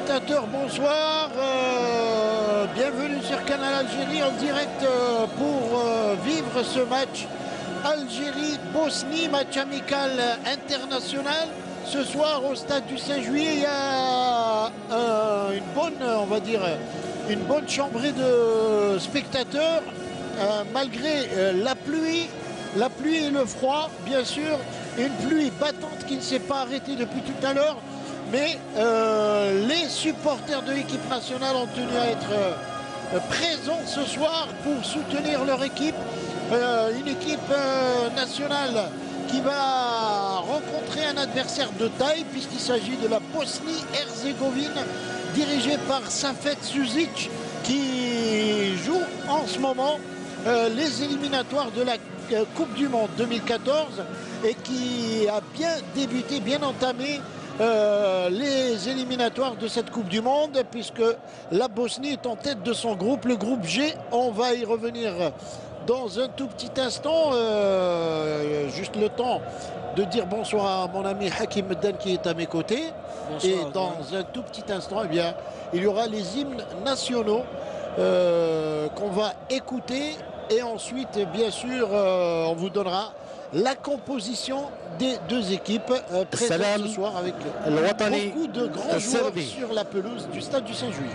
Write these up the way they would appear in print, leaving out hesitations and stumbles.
téléspectateurs, bonsoir. Bienvenue sur Canal Algérie en direct pour vivre ce match Algérie-Bosnie, match amical international. Ce soir au stade du 5 juillet, il y a une bonne, on va dire, une bonne chambrée de spectateurs malgré la pluie et le froid, bien sûr. Une pluie battante qui ne s'est pas arrêtée depuis tout à l'heure. Mais les supporters de l'équipe nationale ont tenu à être présents ce soir pour soutenir leur équipe. Une équipe nationale qui va rencontrer un adversaire de taille puisqu'il s'agit de la Bosnie-Herzégovine dirigée par Safet Suzic qui joue en ce moment les éliminatoires de la Coupe du Monde 2014 et qui a bien débuté, bien entamé les éliminatoires de cette Coupe du Monde puisque la Bosnie est en tête de son groupe, le groupe G. On va y revenir dans un tout petit instant, juste le temps de dire bonsoir à mon ami Hakim Meddan qui est à mes côtés. Bonsoir, et dans un tout petit instant, eh bien, il y aura les hymnes nationaux qu'on va écouter et ensuite, bien sûr, on vous donnera la composition des deux équipes présentes ce soir avec beaucoup de grands joueurs sur la pelouse du stade du 5 juillet.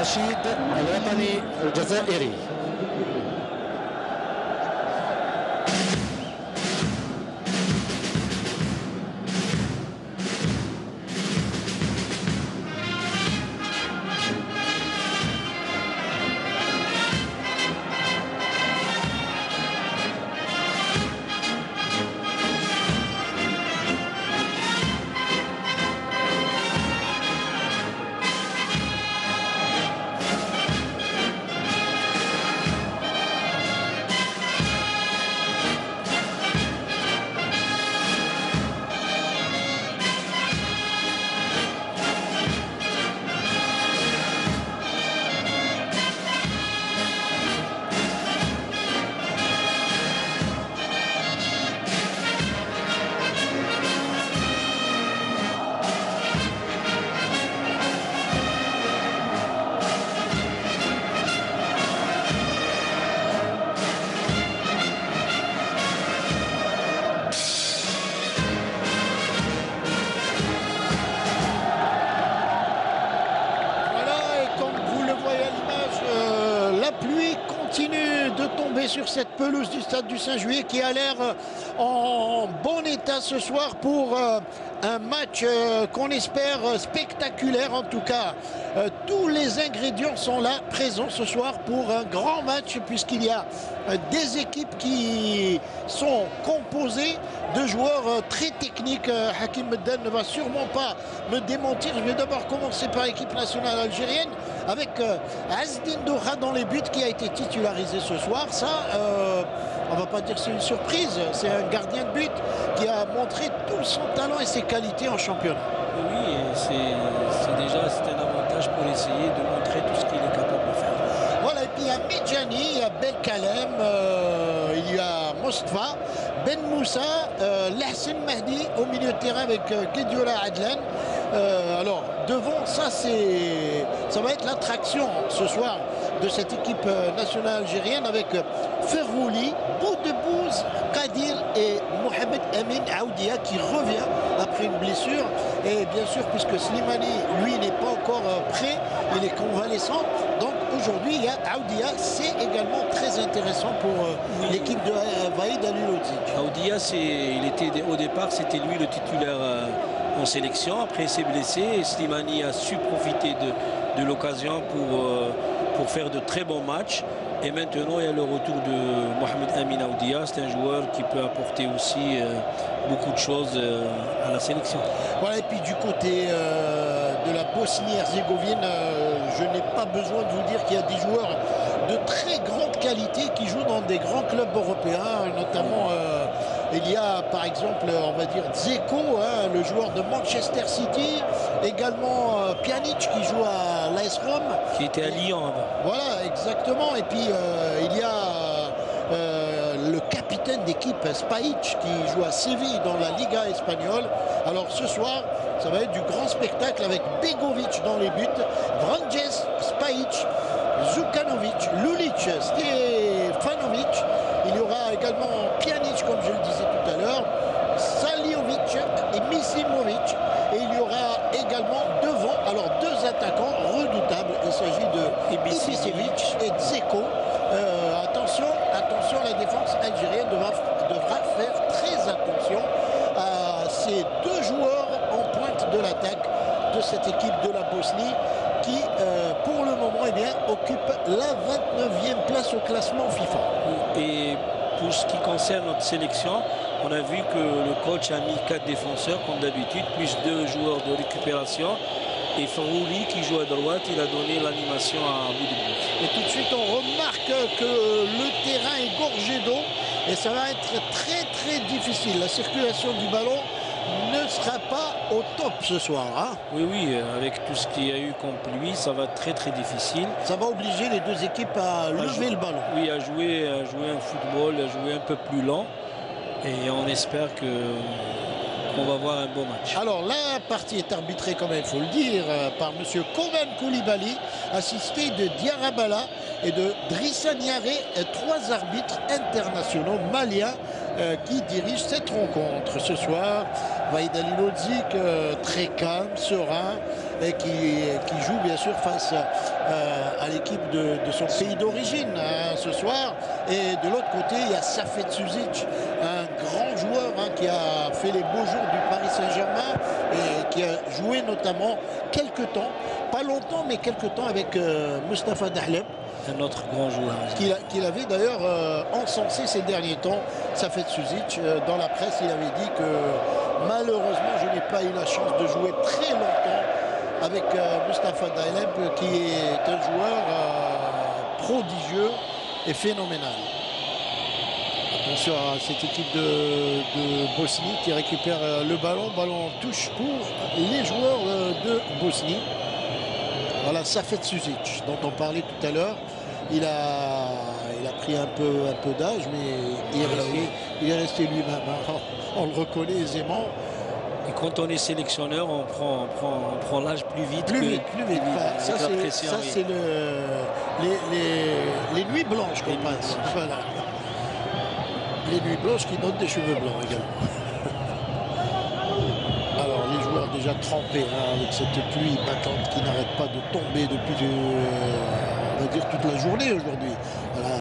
النشيد الوطني الجزائري. Sur cette pelouse du stade du 5 juillet qui a l'air en bon état ce soir pour un match qu'on espère spectaculaire. En tout cas, tous les ingrédients sont là, présents ce soir pour un grand match puisqu'il y a des équipes qui sont composées de joueurs très techniques. Hakim Meddan ne va sûrement pas me démentir. Je vais d'abord commencer par l'équipe nationale algérienne avec Azdin Doha dans les buts qui a été titularisé ce soir. Ça, on va pas dire que c'est une surprise, c'est un gardien de but qui a montré tout son talent et ses qualités en championnat. Oui, c'est un avantage pour essayer de montrer tout ce qu'il est capable de faire. Voilà, et puis il y a Medjani, il y a Belkalem, il y a Mostafa, Ben Moussa, Lahsen Mahdi au milieu de terrain avec Guediola Adlan. Alors devant, ça va être l'attraction ce soir de cette équipe nationale algérienne avec Ferrouli, Boudebouz, Kadir et Mohamed Amin Aoudia qui revient après une blessure. Et bien sûr, puisque Slimani, lui, n'est pas encore prêt, il est convalescent. Donc aujourd'hui, il y a Aoudia, c'est également très intéressant pour l'équipe de Vahid Halilhodžić. Aoudia, au départ, c'était lui le titulaire en sélection. Après, il s'est blessé et Slimani a su profiter de l'occasion pour faire de très bons matchs. Et maintenant, il y a le retour de Mohamed Amin Aoudia. C'est un joueur qui peut apporter aussi beaucoup de choses à la sélection. Voilà, et puis du côté de la Bosnie-Herzégovine, je n'ai pas besoin de vous dire qu'il y a des joueurs de très grande qualité qui jouent dans des grands clubs européens, notamment il y a par exemple, on va dire Dzeko, le joueur de Manchester City, également Pjanic qui joue à l'AS Rome. Qui était à Lyon avant. Voilà, exactement. Et puis il y a le capitaine d'équipe Spajic qui joue à Séville dans la Liga espagnole. Alors ce soir, ça va être du grand spectacle avec Begovic dans les buts, Vranjes, Spajic, Zukanovic, Lulic, Stefanovic. Il y aura également Pjanic, comme je le disais tout à l'heure, Saliovic et Misimovic. Et il y aura également devant, alors deux attaquants redoutables. Il s'agit de Ibisevic et Dzeko. Attention, la défense algérienne devra faire très attention à ces deux joueurs en pointe de l'attaque de cette équipe de la Bosnie qui, pour le moment, occupe la 29e place au classement FIFA. Et pour ce qui concerne notre sélection, on a vu que le coach a mis 4 défenseurs comme d'habitude, plus 2 joueurs de récupération. Et Ferrouli qui joue à droite, il a donné l'animation à Boudebouz. Et tout de suite, on remarque que le terrain est gorgé d'eau et ça va être très très difficile. La circulation du ballon ne sera pas au top ce soir. Oui, avec tout ce qu'il y a eu comme pluie, ça va être très très difficile. Ça va obliger les deux équipes à lever le ballon. Oui, à jouer un football, à jouer un peu plus lent. Et on espère qu'on va voir un beau match. Alors la partie est arbitrée, quand même, il faut le dire, par M. Kovan Koulibaly, assisté de Diarabala et de Drissa Niaré, 3 arbitres internationaux maliens qui dirigent cette rencontre ce soir. Vahid Halilhodžić, très calme, serein, et qui joue bien sûr face à l'équipe de son pays d'origine ce soir. Et de l'autre côté, il y a Safet Suzic, un grand joueur qui a fait les beaux jours du Paris Saint-Germain et qui a joué notamment quelques temps, pas longtemps, mais quelques temps avec Mustapha Dahlem. Un autre grand joueur. Qu'il avait d'ailleurs encensé ces derniers temps, Safet Suzic. Dans la presse, il avait dit que malheureusement, je n'ai pas eu la chance de jouer très longtemps avec Mustapha Dahlem, qui est un joueur prodigieux et phénoménal. Attention à cette équipe de Bosnie qui récupère le ballon. Ballon en touche pour les joueurs de Bosnie. Voilà, Safet Suzic, dont on parlait tout à l'heure. Il a pris un peu d'âge, mais il est resté lui-même. On le reconnaît aisément. Et quand on est sélectionneur, on prend l'âge plus vite. Plus vite. Ça, c'est les nuits blanches qu'on passe. Voilà. Les nuits blanches qui donnent des cheveux blancs également. Alors, les joueurs déjà trempés avec cette pluie battante qui n'arrête pas de tomber depuis, on va dire, toute la journée aujourd'hui. Voilà.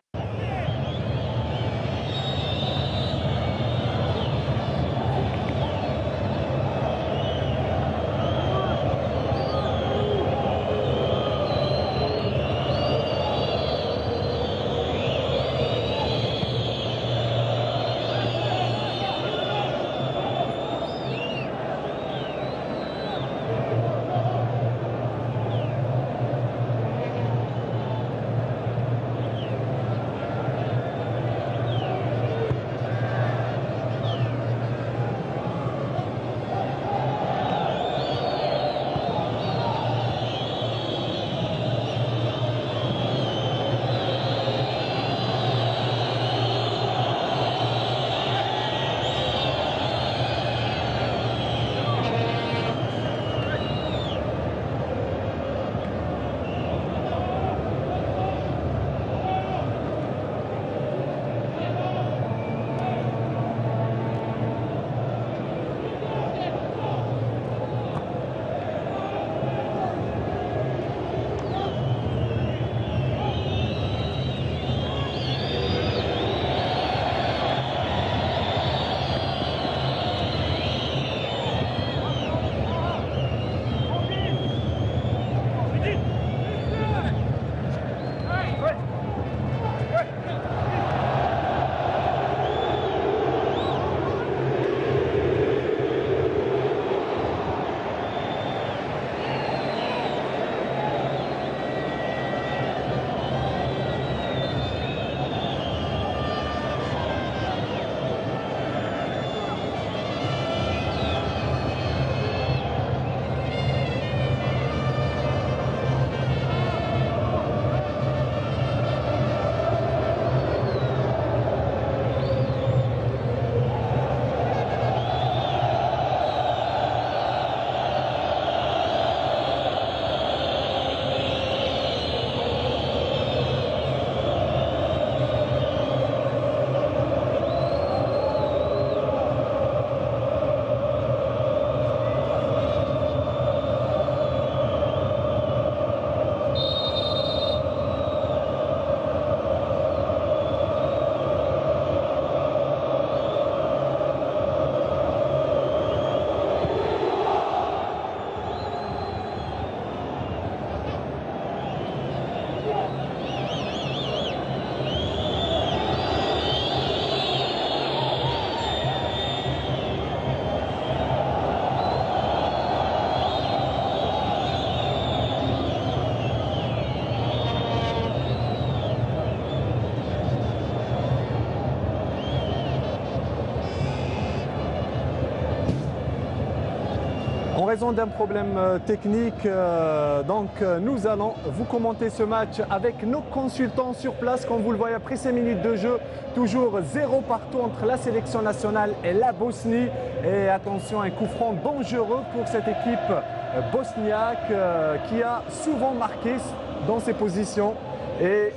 raison d'un problème technique. Nous allons vous commenter ce match avec nos consultants sur place. Comme vous le voyez, après 5 minutes de jeu, toujours 0 partout entre la sélection nationale et la Bosnie. Et attention, un coup franc dangereux pour cette équipe bosniaque qui a souvent marqué dans ses positions. Et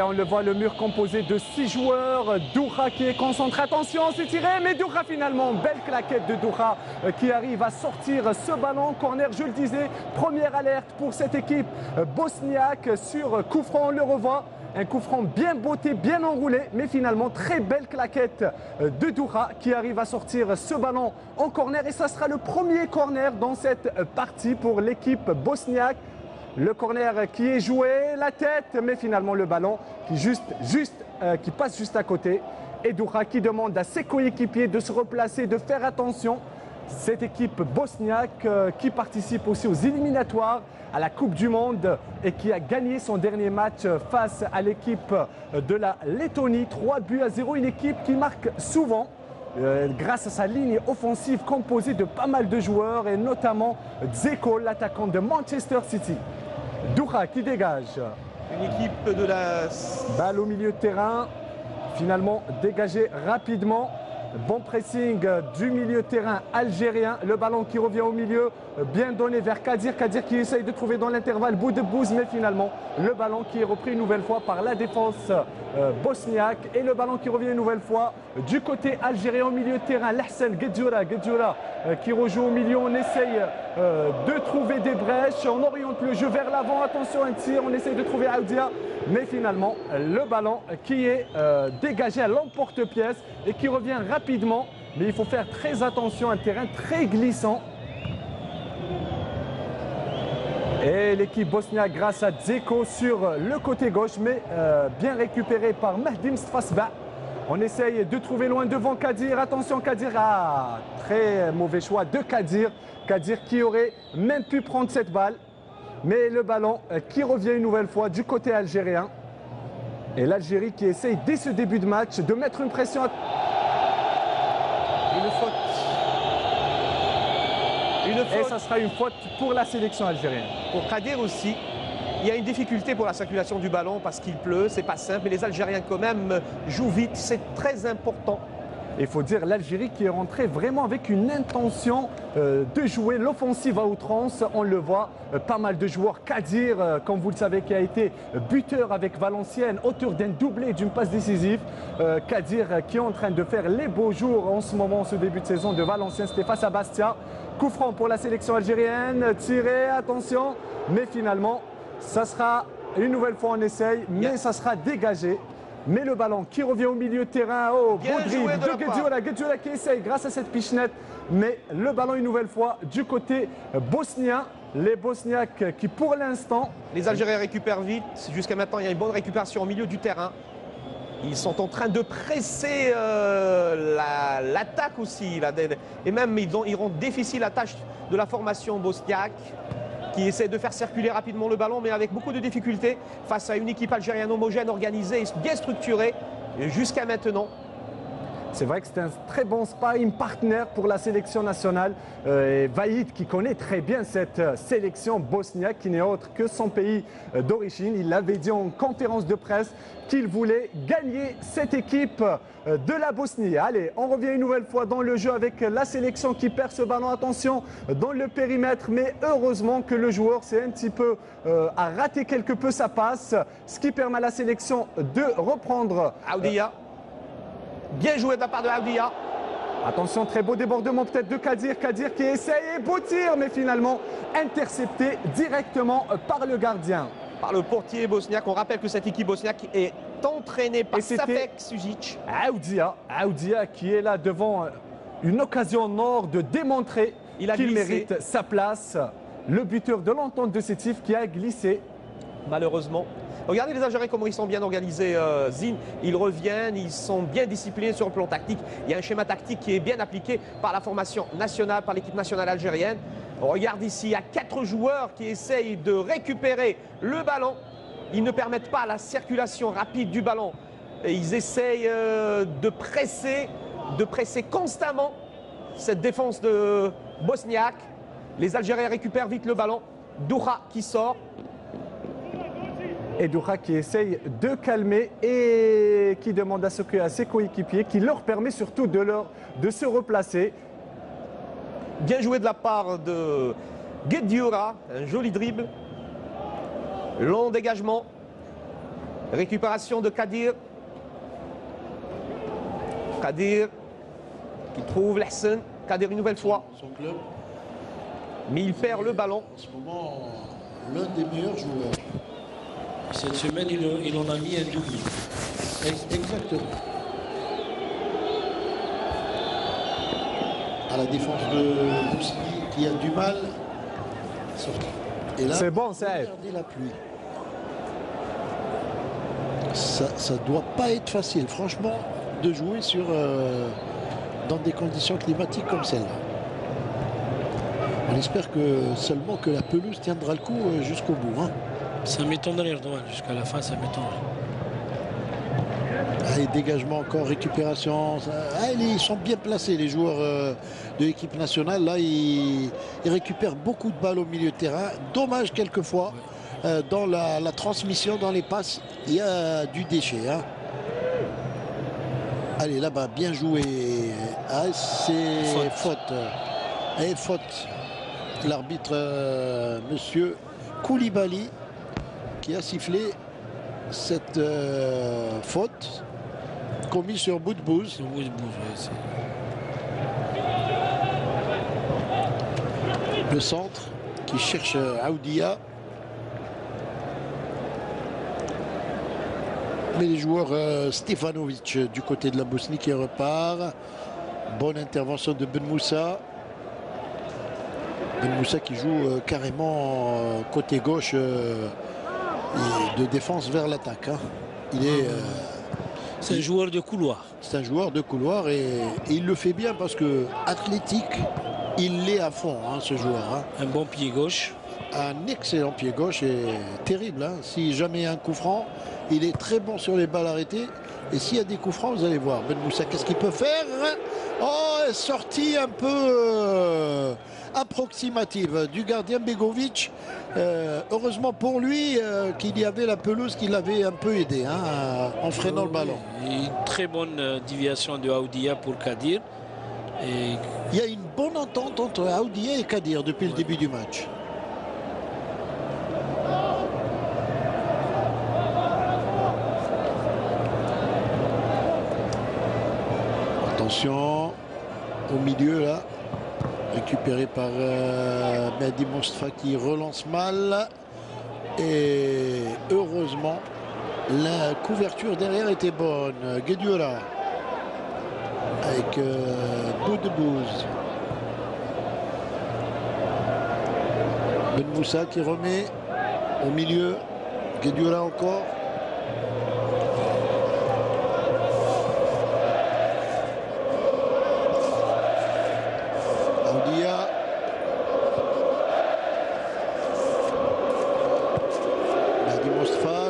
on le voit, le mur composé de 6 joueurs. Doura qui est concentré. Attention, c'est tiré, mais Doura finalement. Belle claquette de Doura qui arrive à sortir ce ballon. Corner, je le disais. Première alerte pour cette équipe bosniaque sur coup franc. On le revoit. Un coup franc bien botté, bien enroulé. Mais finalement, très belle claquette de Doura qui arrive à sortir ce ballon en corner. Et ça sera le premier corner dans cette partie pour l'équipe bosniaque. Le corner qui est joué, la tête, mais finalement le ballon qui passe juste à côté. Et Doura qui demande à ses coéquipiers de se replacer, de faire attention. Cette équipe bosniaque qui participe aussi aux éliminatoires à la Coupe du Monde et qui a gagné son dernier match face à l'équipe de la Lettonie. 3-0, une équipe qui marque souvent. Grâce à sa ligne offensive composée de pas mal de joueurs et notamment Dzeko, l'attaquant de Manchester City. Doura qui dégage. Une équipe de la... Balle au milieu de terrain, finalement dégagée rapidement. Bon pressing du milieu de terrain algérien. Le ballon qui revient au milieu, bien donné vers Kadir. Kadir qui essaye de trouver dans l'intervalle bout de bouse, mais finalement le ballon qui est repris une nouvelle fois par la défense bosniaque. Et le ballon qui revient une nouvelle fois du côté algérien au milieu de terrain. Lahsen Guedjoura qui rejoue au milieu. On essaye de trouver des brèches. On oriente le jeu vers l'avant. Attention, un tir. On essaye de trouver Aoudia. Mais finalement, le ballon qui est dégagé à l'emporte-pièce et qui revient rapidement. Mais il faut faire très attention, un terrain très glissant. Et l'équipe bosniaque grâce à Dzeko sur le côté gauche, mais bien récupéré par Mehdi Mstfasba. On essaye de trouver loin devant Kadir. Attention Kadir, très mauvais choix de Kadir. Kadir qui aurait même pu prendre cette balle. Mais le ballon qui revient une nouvelle fois du côté algérien. Et l'Algérie qui essaye dès ce début de match de mettre une pression. Une faute. Et ça sera une faute pour la sélection algérienne. Pour Kadir aussi. Il y a une difficulté pour la circulation du ballon parce qu'il pleut, c'est pas simple. Mais les Algériens quand même jouent vite, c'est très important. Il faut dire l'Algérie qui est rentrée vraiment avec une intention de jouer l'offensive à outrance. On le voit, pas mal de joueurs. Kadir, comme vous le savez, qui a été buteur avec Valenciennes, auteur d'un doublé et d'une passe décisive. Kadir qui est en train de faire les beaux jours en ce moment, ce début de saison de Valenciennes. C'était face à Bastia. Coup franc pour la sélection algérienne. Tiré, attention. Mais finalement, ça sera une nouvelle fois, on essaye, mais ça sera dégagé. Mais le ballon qui revient au milieu de terrain, beau dribble de Guedjoura qui essaye grâce à cette pichenette. Mais le ballon une nouvelle fois du côté bosnien. Les Bosniaques qui pour l'instant... Les Algériens récupèrent vite. Jusqu'à maintenant, il y a une bonne récupération au milieu du terrain. Ils sont en train de presser l'attaque aussi. Et même, ils rendent difficile la tâche de la formation bosniaque, qui essaie de faire circuler rapidement le ballon, mais avec beaucoup de difficultés face à une équipe algérienne homogène, organisée et bien structurée jusqu'à maintenant. C'est vrai que c'est un très bon sparring partner pour la sélection nationale. Et Vahid qui connaît très bien cette sélection bosniaque qui n'est autre que son pays d'origine. Il l'avait dit en conférence de presse qu'il voulait gagner cette équipe de la Bosnie. Allez, on revient une nouvelle fois dans le jeu avec la sélection qui perd ce ballon. Attention dans le périmètre, mais heureusement que le joueur s'est un petit peu a raté quelque peu sa passe, ce qui permet à la sélection de reprendre. Aoudia. Bien joué de la part de Aoudia. Attention, très beau débordement peut-être de Kadir. Kadir qui essaye, beau tir, mais finalement intercepté directement par le gardien. Par le portier bosniaque. On rappelle que cette équipe bosniaque est entraînée par Safek Sujic. Aoudia qui est là devant une occasion en or de démontrer qu'il mérite sa place. Le buteur de l'entente de Sétif qui a glissé. Malheureusement. Regardez les Algériens comment ils sont bien organisés, Zine. Ils reviennent, ils sont bien disciplinés sur le plan tactique. Il y a un schéma tactique qui est bien appliqué par la formation nationale, par l'équipe nationale algérienne. On regarde ici, il y a 4 joueurs qui essayent de récupérer le ballon. ils ne permettent pas la circulation rapide du ballon. Et ils essayent de presser constamment cette défense de Bosniaque. Les Algériens récupèrent vite le ballon. Doura qui sort. Et Doura qui essaye de calmer et qui demande à ses coéquipiers, qui leur permet surtout de se replacer. Bien joué de la part de Guedioura, un joli dribble. Long dégagement. Récupération de Kadir. Kadir qui trouve l'Hassan. Kadir une nouvelle fois. Son club. Mais il perd le ballon. En ce moment, l'un des meilleurs joueurs. Cette semaine, il en a mis un doublé. Exactement. À la défense de Bosnie qui a du mal à sortir. Et là, C'est bon, ça. regardez la pluie. Ça doit pas être facile, franchement, de jouer dans des conditions climatiques comme celle-là. On espère seulement que la pelouse tiendra le coup jusqu'au bout. Hein. Ça m'étonnerait, jusqu'à la fin, ça m'étonnerait. Allez, dégagement encore, récupération. Ils sont bien placés, les joueurs de l'équipe nationale. Là, ils récupèrent beaucoup de balles au milieu de terrain. Dommage quelquefois, dans la transmission, dans les passes, il y a du déchet. Hein. Allez, là-bas, bien joué. Ah, c'est faute. Et faute. L'arbitre, monsieur Koulibaly, qui a sifflé cette faute commise sur Boudbouz. Le centre qui cherche Aoudia. Mais les joueurs Stefanovic du côté de la Bosnie qui repart. Bonne intervention de Ben Moussa. Ben Moussa qui joue carrément côté gauche de défense vers l'attaque. Hein. C'est un joueur de couloir. C'est un joueur de couloir et il le fait bien parce que athlétique, il l'est à fond, hein, ce joueur. Hein. Un bon pied gauche. Un excellent pied gauche et terrible. Hein. Si jamais il y a un coup franc, il est très bon sur les balles arrêtées. Et s'il y a des coups francs, vous allez voir. Ben Moussa, qu'est-ce qu'il peut faire? Oh, sortie un peu approximative du gardien Begovic. Heureusement pour lui qu'il y avait la pelouse qui l'avait un peu aidé hein, en freinant le ballon. Une très bonne déviation de Aoudia pour Kadir. Et... Il y a une bonne entente entre Aoudia et Kadir depuis le début du match. Attention au milieu là, récupéré par Mehdi Mostafa qui relance mal et heureusement la couverture derrière était bonne. Guedioura avec Boudbouz. Ben Moussa qui remet au milieu. Guedioura encore.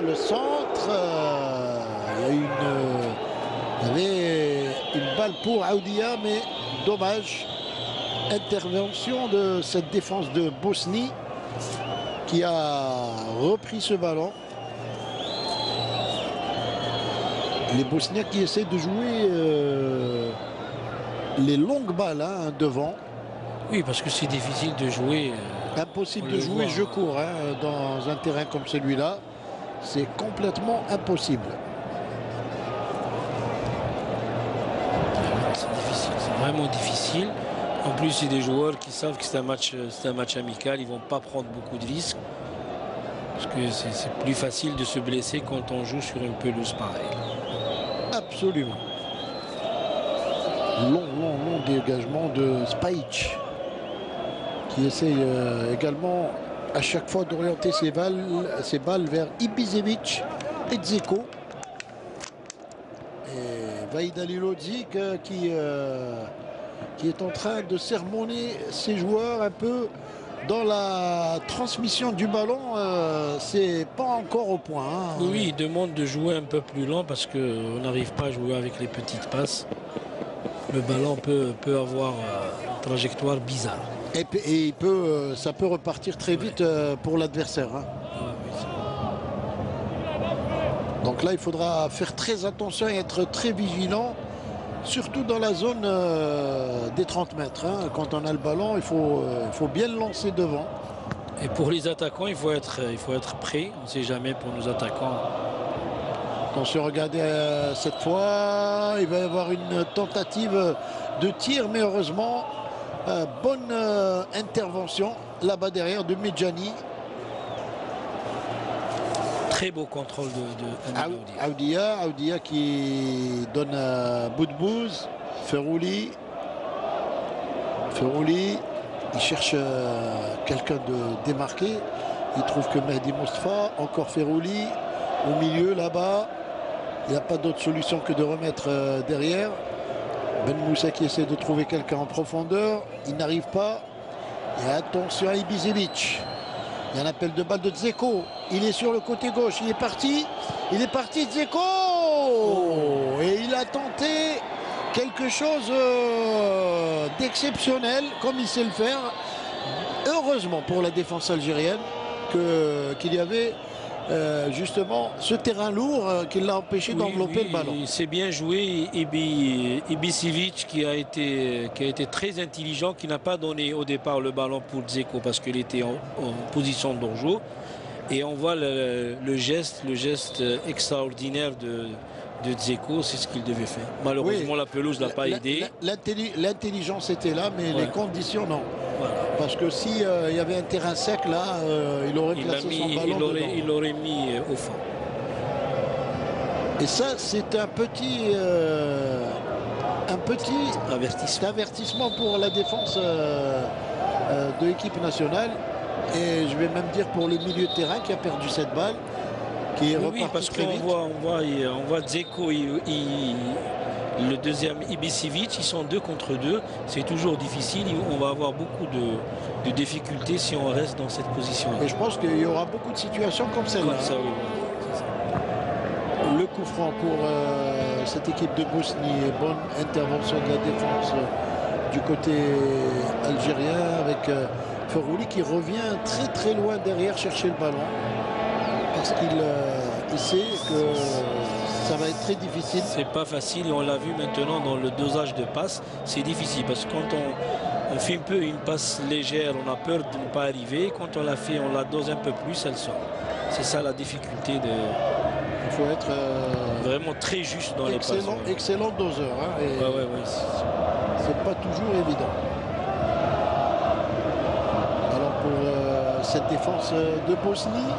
Le centre, il y avait une balle pour Aoudia, mais dommage. Intervention de cette défense de Bosnie qui a repris ce ballon. Les Bosniaques qui essaient de jouer les longues balles hein, devant. Oui, parce que c'est difficile de jouer. Impossible de jouer je cours hein, dans un terrain comme celui-là. C'est complètement impossible. C'est difficile, c'est vraiment difficile. En plus, c'est des joueurs qui savent que c'est un match amical. Ils ne vont pas prendre beaucoup de risques. Parce que c'est plus facile de se blesser quand on joue sur une pelouse pareille. Absolument. Long dégagement de Spajic qui essaye également à chaque fois d'orienter ses balles vers Ibisevic et Dzeko. Et Vahid Halilovic qui est en train de sermonner ses joueurs un peu dans la transmission du ballon, c'est pas encore au point. Hein. Oui, il demande de jouer un peu plus lent parce qu'on n'arrive pas à jouer avec les petites passes. Le ballon peut avoir une trajectoire bizarre. Et ça peut repartir très vite pour l'adversaire. Hein. Donc là, il faudra faire très attention et être très vigilant, surtout dans la zone des 30 mètres. Hein. Quand on a le ballon, il faut bien le lancer devant. Et pour les attaquants, il faut être prêt. On ne sait jamais pour nos attaquants. Attention, regardez cette fois, il va y avoir une tentative de tir, mais heureusement, bonne intervention là-bas derrière de Medjani. Très beau contrôle de Aoudia qui donne à Boudbouz. Ferrouli, il cherche quelqu'un de démarqué. Il trouve que Mehdi Moustapha, encore Ferrouli, au milieu là-bas. Il n'y a pas d'autre solution que de remettre derrière. Ben Moussa qui essaie de trouver quelqu'un en profondeur. Il n'arrive pas. Et attention à Ibisevic. Il y a un appel de balle de Dzeko. Il est sur le côté gauche. Il est parti. Dzeko. Et il a tenté quelque chose d'exceptionnel, comme il sait le faire. Heureusement pour la défense algérienne qu'il y avait justement ce terrain lourd qui l'a empêché d'envelopper le ballon. C'est bien joué. Ibisevic qui a été très intelligent, qui n'a pas donné au départ le ballon pour Dzeko parce qu'il était en position d'hors-jeu. Et on voit le geste extraordinaire de Dzeko, c'est ce qu'il devait faire. Malheureusement, oui, la pelouse ne l'a pas aidé. L'intelligence était là, mais les conditions non. Voilà. Parce que si il y avait un terrain sec là, il aurait placé son ballon il aurait mis au fond. Et ça, c'est un petit avertissement pour la défense de l'équipe nationale. Et je vais même dire pour le milieu de terrain qui a perdu cette balle. Qui oui, parce qu'on voit Dzeko, le deuxième Ibisevic, ils sont 2 contre 2. C'est toujours difficile. On va avoir beaucoup de difficultés si on reste dans cette position. Et je pense qu'il y aura beaucoup de situations comme celle-là. Oui. Le coup franc pour cette équipe de Bosnie. Bonne intervention de la défense du côté algérien avec Ferrouli qui revient très très loin derrière chercher le ballon. Parce qu'il sait que ça va être très difficile. C'est pas facile et on l'a vu maintenant dans le dosage de passe. C'est difficile parce que quand on fait un peu une passe légère, on a peur de ne pas arriver. Quand on la fait, on la dose un peu plus, elle sort. C'est ça la difficulté. Il faut être vraiment très juste dans les passes. Excellent doseur. Hein, c'est pas toujours évident. Alors pour cette défense de Bosnie.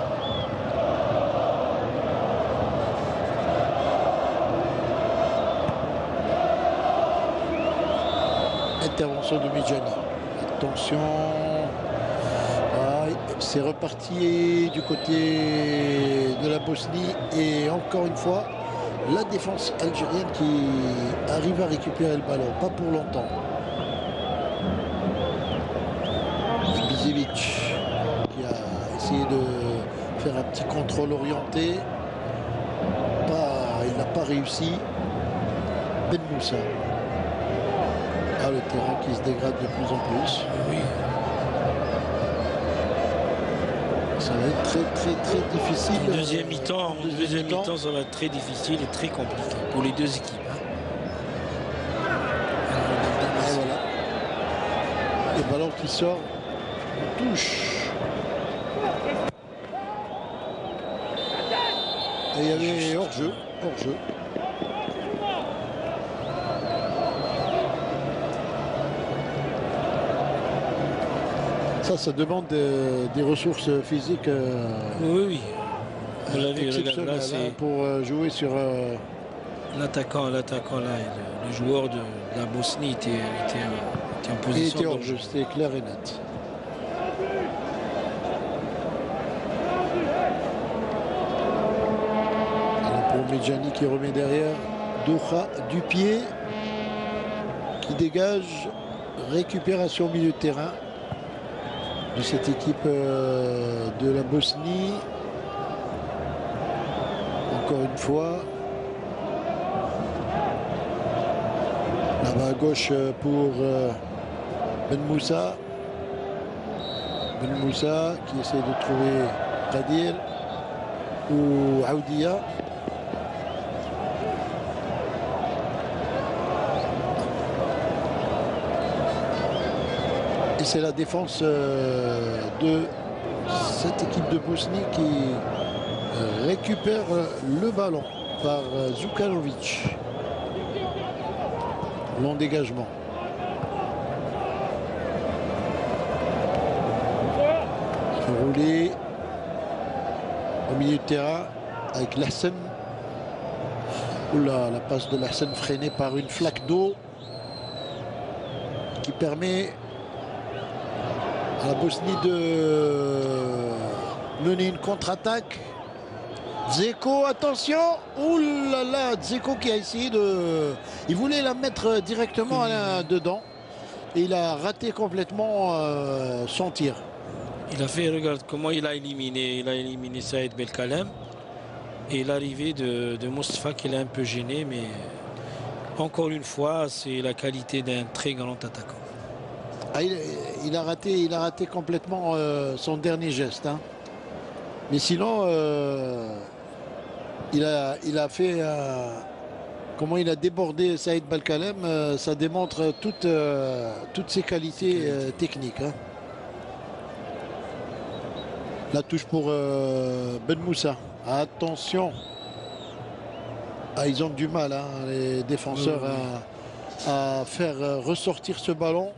Intervention de Medjani. Attention. C'est reparti du côté de la Bosnie. Et encore une fois, la défense algérienne qui arrive à récupérer le ballon. Pas pour longtemps. Ibisevic qui a essayé de faire un petit contrôle orienté. Il n'a pas réussi. Ben Moussa. Le terrain qui se dégrade de plus en plus. Oui. Ça va être très difficile. En deuxième mi-temps, ça va être très difficile et très compliqué pour les deux équipes. Et voilà. Le ballon qui sort, on touche. Et il y avait hors-jeu. Ça demande des ressources physiques oui. Vous l'avez exceptionnelles pour jouer sur... L'attaquant là, le joueur de la Bosnie était en position. Il était hors jeu, c'était clair et net. Alors pour Medjani qui remet derrière, Doha du pied qui dégage, récupération au milieu de terrain. de cette équipe de la Bosnie. Encore une fois. Là-bas à gauche pour Ben Moussa. Ben Moussa qui essaie de trouver Qadir ou Aoudia. Et c'est la défense de cette équipe de Bosnie qui récupère le ballon par Zukanovic. Long dégagement. Roulé au milieu de terrain avec Lahsen. Oula, la passe de Lahsen freinée par une flaque d'eau qui permet à la Bosnie de mener une contre-attaque. Dzeko, attention. Ouh là là, Dzeko qui a essayé de... Il voulait la mettre directement dedans. Et il a raté complètement son tir. Il a fait, regarde comment il a éliminé Saïd Belkalem. Et l'arrivée de Mostafa qui l'a un peu gêné. Mais encore une fois, c'est la qualité d'un très grand attaquant. Ah, il a raté complètement son dernier geste. Hein. Mais sinon... Il a fait comment il a débordé Saïd Belkalem, ça démontre toutes ses qualités techniques. Hein. La touche pour Ben Moussa. Attention. Ah, ils ont du mal, hein, les défenseurs, à faire ressortir ce ballon.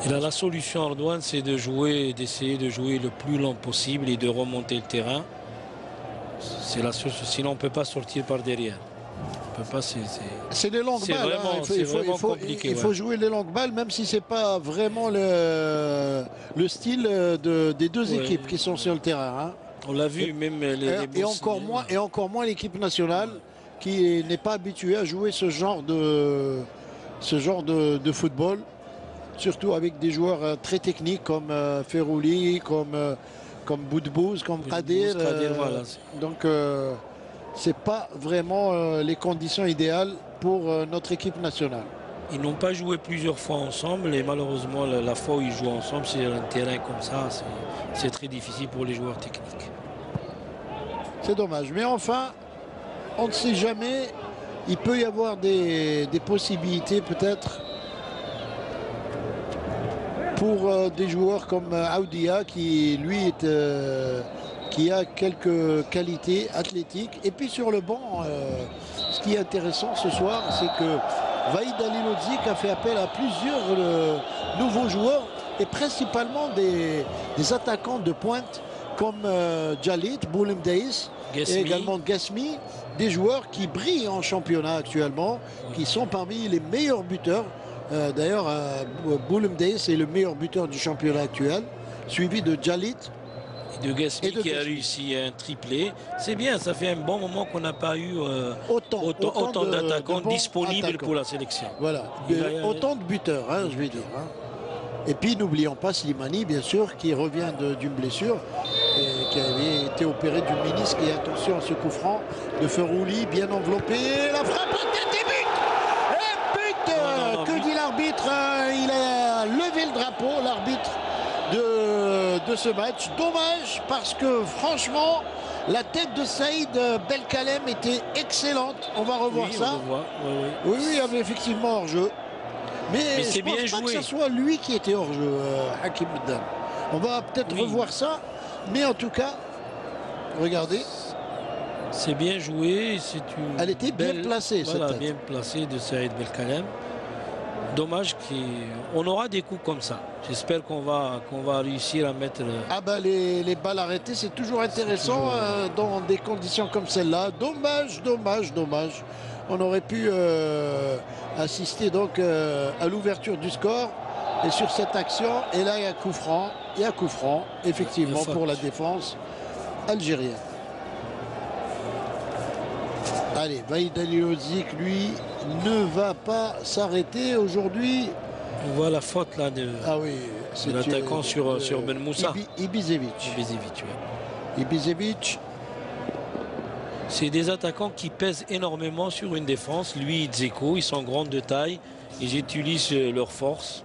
Et là, la solution, Erdogan, c'est d'essayer de jouer le plus lent possible et de remonter le terrain. C'est la seule, sinon on ne peut pas sortir par derrière. On peut pas. C'est les longues balles. Il faut jouer les longues balles, même si c'est pas vraiment le style des deux équipes qui sont sur le terrain. Hein. On l'a vu, même et encore moins l'équipe nationale qui n'est pas habituée à jouer ce genre de football. Surtout avec des joueurs très techniques comme Ferrouli, comme Boudbouz, comme Qadir. Voilà. Donc c'est pas vraiment les conditions idéales pour notre équipe nationale. Ils n'ont pas joué plusieurs fois ensemble et malheureusement la fois où ils jouent ensemble, c'est un terrain comme ça, c'est très difficile pour les joueurs techniques. C'est dommage. Mais enfin, on ne sait jamais. Il peut y avoir des possibilités peut-être pour des joueurs comme Aoudia qui lui qui a quelques qualités athlétiques. Et puis sur le banc, ce qui est intéressant ce soir, c'est que Vahid Halilhodžić a fait appel à plusieurs nouveaux joueurs et principalement des attaquants de pointe comme Djalit, Boulemdeis et également Gasmi, des joueurs qui brillent en championnat actuellement, qui sont parmi les meilleurs buteurs. D'ailleurs, Boulemdeis est le meilleur buteur du championnat actuel, suivi de Djalit. Et de Gasmi qui a réussi un triplé. C'est bien, ça fait un bon moment qu'on n'a pas eu autant d'attaquants disponibles pour la sélection. Voilà, autant de buteurs, hein, je vais dire. Hein. Et puis n'oublions pas Slimani, bien sûr, qui revient d'une blessure, et qui avait été opéré du ménisque. Et attention à ce coup franc de Ferrouli, bien enveloppé. La frappe, tête et but. Et but. Que dit l'arbitre? Il a levé le drapeau, l'arbitre de ce match. Dommage parce que franchement la tête de Saïd Belkalem était excellente. On va revoir ça. Oui, il y avait effectivement hors-jeu. Mais je ne pense pas que ce soit lui qui était hors-jeu, Hakim Bdal. On va peut-être revoir ça. Mais en tout cas, regardez. C'est bien joué. Elle était bien placée, voilà, cette tête. bien placée de Saïd Belkalem. Dommage qu'on aura des coups comme ça. J'espère qu'on va réussir à mettre... Ah bah les balles arrêtées, c'est toujours intéressant dans des conditions comme celle-là. Dommage, dommage, dommage. On aurait pu assister donc à l'ouverture du score. Et sur cette action, et là il y a coup franc. Il y a coup franc, effectivement, pour la défense algérienne. Allez, Vahid Halilhodžić, lui, ne va pas s'arrêter. Aujourd'hui, On voit la faute là de, Ah oui, de l'attaquant sur Ben Moussa. Ibišević. Ibišević. C'est des attaquants qui pèsent énormément sur une défense. Lui, Dzeko, ils sont grands de taille. Ils utilisent leur force.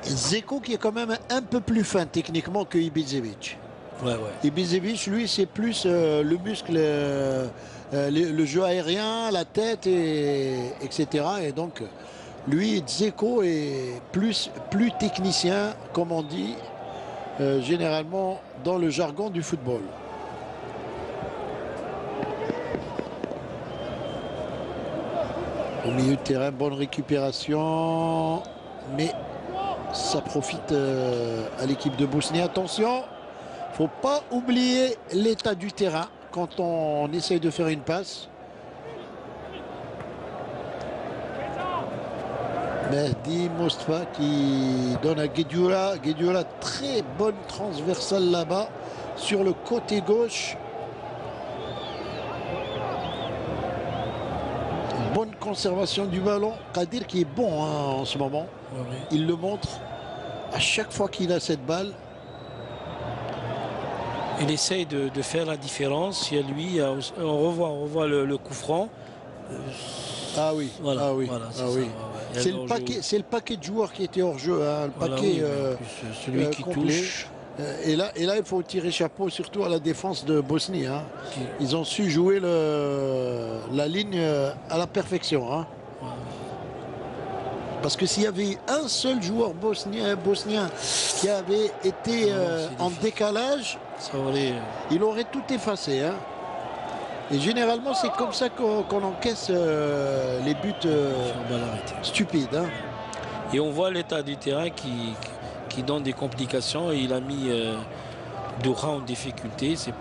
Dzeko qui est quand même un peu plus fin techniquement que Ibišević. Ouais. Ibišević, lui, c'est plus le muscle, le jeu aérien, la tête, etc. Et donc, lui, Dzeko est plus technicien, comme on dit généralement dans le jargon du football. Au milieu de terrain, bonne récupération, mais ça profite à l'équipe de Bosnie. Attention, il ne faut pas oublier l'état du terrain quand on essaye de faire une passe. Mehdi Mostafa qui donne à Guedioura. Guedioura, très bonne transversale là-bas sur le côté gauche. Bonne conservation du ballon. Kadir qui est bon en ce moment. Ouais. Il le montre à chaque fois qu'il a cette balle. Il essaye de faire la différence. Il y a lui, on revoit le coup franc. Ah oui, Voilà, ah oui, voilà, ah oui. ouais. C'est le paquet de joueurs qui était hors jeu, hein, le Voilà, paquet oui, en plus, celui qui complet. touche. Et là, il faut tirer chapeau surtout à la défense de Bosnie. Hein. Ils ont su jouer la ligne à la perfection. Hein. Parce que s'il y avait un seul joueur bosnien qui avait été en décalage, Ça aurait, il aurait tout effacé. Hein. Et généralement, c'est comme ça qu'on encaisse les buts sur balle arrêtée. stupides. Hein. Et on voit l'état du terrain qui donne des complications. Et il a mis Doha en difficulté. C'est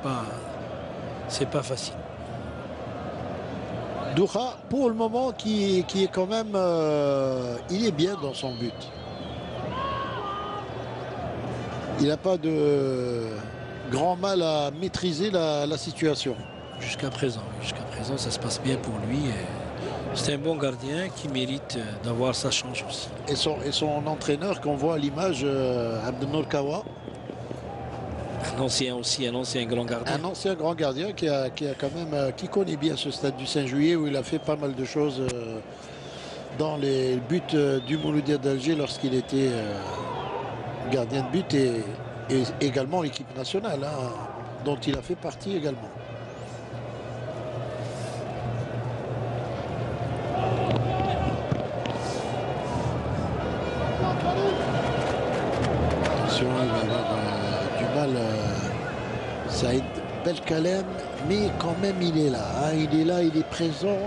pas facile. Doha, pour le moment, qui est quand même... il est bien dans son but. Il n'a pas de grand mal à maîtriser la situation. Jusqu'à présent, ça se passe bien pour lui. C'est un bon gardien qui mérite d'avoir sa chance aussi. Et son entraîneur qu'on voit à l'image, Abdenour Kawa, Un ancien grand gardien. un ancien grand gardien qui connaît bien ce stade du Saint-Juillet où il a fait pas mal de choses dans les buts du Mouloudia d'Alger lorsqu'il était gardien de but et également l'équipe nationale hein, dont il a fait partie également. Attention, il va avoir du mal Saïd Belkalem, mais quand même il est là. Hein, il est là, il est présent.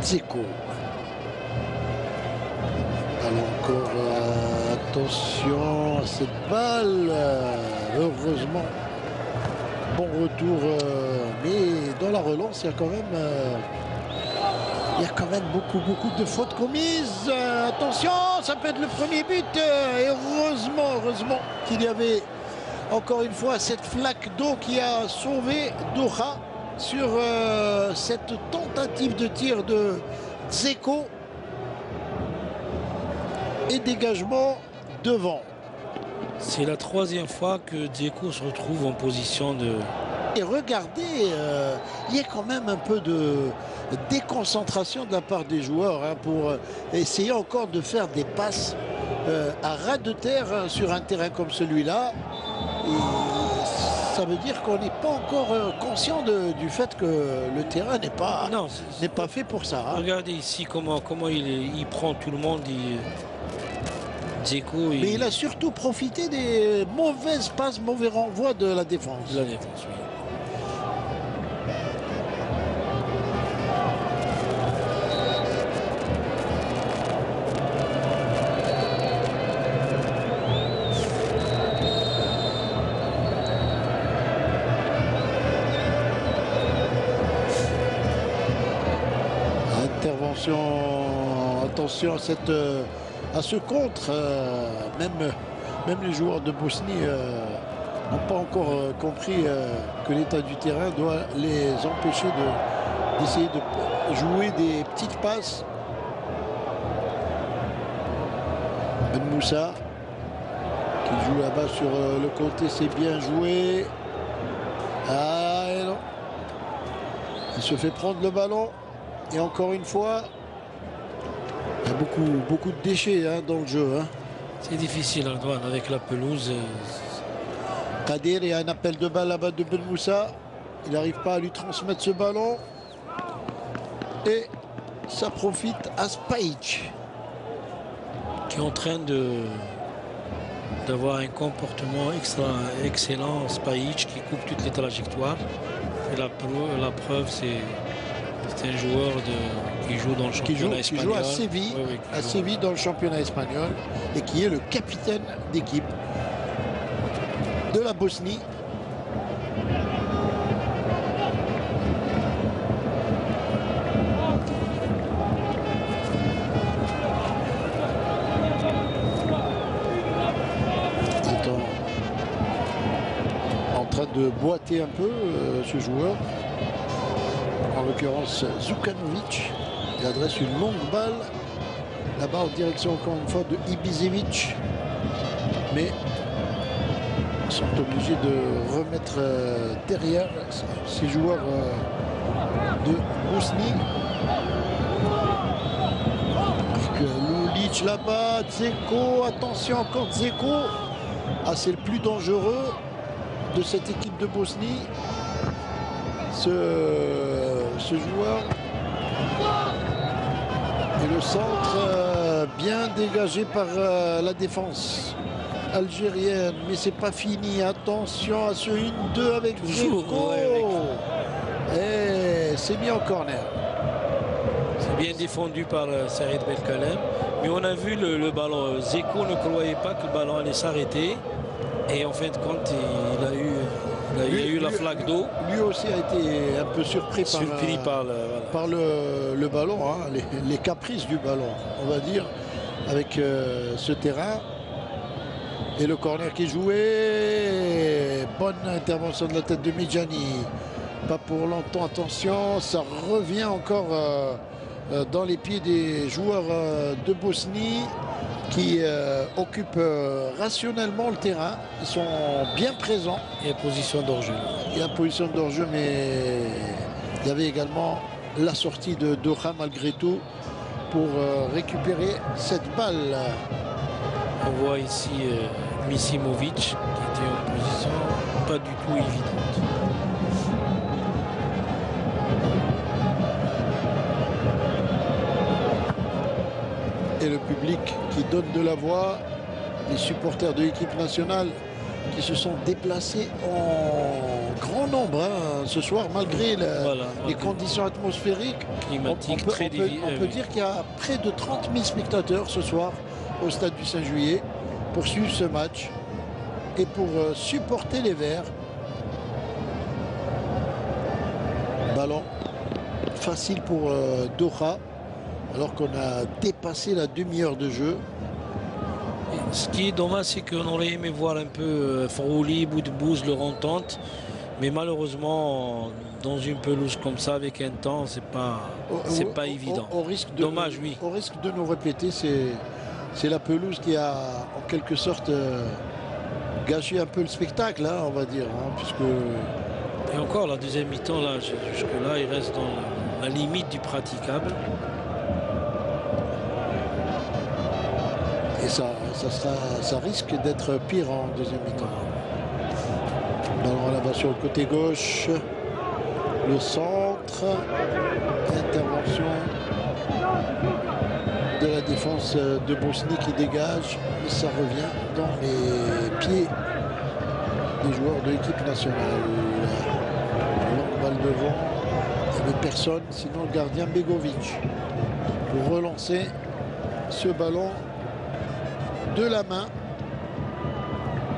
Dzeko. Alors encore attention à cette balle. Heureusement. Bon retour, mais dans la relance, il y a quand même beaucoup de fautes commises. Attention, ça peut être le premier but. Et heureusement qu'il y avait encore une fois cette flaque d'eau qui a sauvé Doha sur cette tentative de tir de Dzeko. Et dégagement devant. C'est la troisième fois que Dzeko se retrouve en position de... Et regardez, il y a quand même un peu de déconcentration de la part des joueurs hein, pour essayer encore de faire des passes à ras de terre hein, sur un terrain comme celui-là. Ça veut dire qu'on n'est pas encore conscient du fait que le terrain n'est pas fait pour ça. Hein. Regardez ici comment il prend tout le monde. Dzeko, mais il a surtout profité des mauvaises passes, mauvais renvois de la défense. De la défense, oui. Attention à ce contre. Même les joueurs de Bosnie n'ont pas encore compris que l'état du terrain doit les empêcher d'essayer de jouer des petites passes. Ben Moussa qui joue là-bas sur le côté, c'est bien joué. Ah et non. Il se fait prendre le ballon. Et encore une fois, il y a beaucoup de déchets hein, dans le jeu. Hein. C'est difficile Antoine avec la pelouse. Kadir, il y a un appel de balle là-bas de Ben Moussa. Il n'arrive pas à lui transmettre ce ballon. Et ça profite à Spajic. Qui est en train d'avoir un comportement excellent. Spajic qui coupe toutes les trajectoires. Et la preuve, c'est un joueur qui joue dans le championnat espagnol. Qui joue à Séville, à Séville dans le championnat espagnol et qui est le capitaine d'équipe de la Bosnie. Il est en train de boiter un peu ce joueur. En l'occurrence Zukanovic. Il adresse une longue balle là-bas en direction encore une fois de Ibišević. Mais ils sont obligés de remettre derrière ces joueurs de Bosnie. Avec Lulic là-bas, Dzeko, attention encore Dzeko. Ah, c'est le plus dangereux de cette équipe de Bosnie. Ce joueur. Et le centre bien dégagé par la défense algérienne. Mais c'est pas fini. Attention à ce 1-2 avec Dzeko. Et c'est mis en corner. C'est bien défendu par Saïd Belkalem. Mais on a vu le ballon. Dzeko ne croyait pas que le ballon allait s'arrêter. Et en fin de compte, il a eu la flaque d'eau. Lui aussi a été un peu surpris par le ballon, hein, les caprices du ballon, on va dire, avec ce terrain. Et le corner qui est joué. Bonne intervention de la tête de Midjani. Pas pour longtemps, attention, ça revient encore dans les pieds des joueurs de Bosnie qui occupent rationnellement le terrain. Ils sont bien présents. Il y a position d'hors-jeu. Il y a position d'hors-jeu, mais il y avait également la sortie de Doha malgré tout pour récupérer cette balle. On voit ici Misimovic qui était en position pas du tout évidente. Et le public qui donne de la voix, les supporters de l'équipe nationale qui se sont déplacés en grand nombre hein, ce soir malgré les conditions atmosphériques. Climatiques on peut dire qu'il y a près de 30 000 spectateurs ce soir au stade du Saint-Juillet pour suivre ce match et pour supporter les Verts. Ballon facile pour Doha alors qu'on a dépassé la demi-heure de jeu. Ce qui est dommage, c'est qu'on aurait aimé voir un peu Frouli, Boudbouz leur entente. Mais malheureusement, dans une pelouse comme ça, avec un temps, c'est pas évident. Dommage, oui. Au risque de nous répéter, c'est la pelouse qui a en quelque sorte gâché un peu le spectacle, hein, on va dire. Hein, puisque... Et encore, la deuxième mi-temps, là, jusque-là, il reste dans la limite du praticable. Et ça risque d'être pire en deuxième mi-temps. Ballon là-bas sur le côté gauche. Le centre. Intervention de la défense de Bosnie qui dégage. Et ça revient dans les pieds des joueurs de l'équipe nationale. Longue balle devant. Il n'y avait personne, sinon le gardien Begovic. Pour relancer ce ballon de la main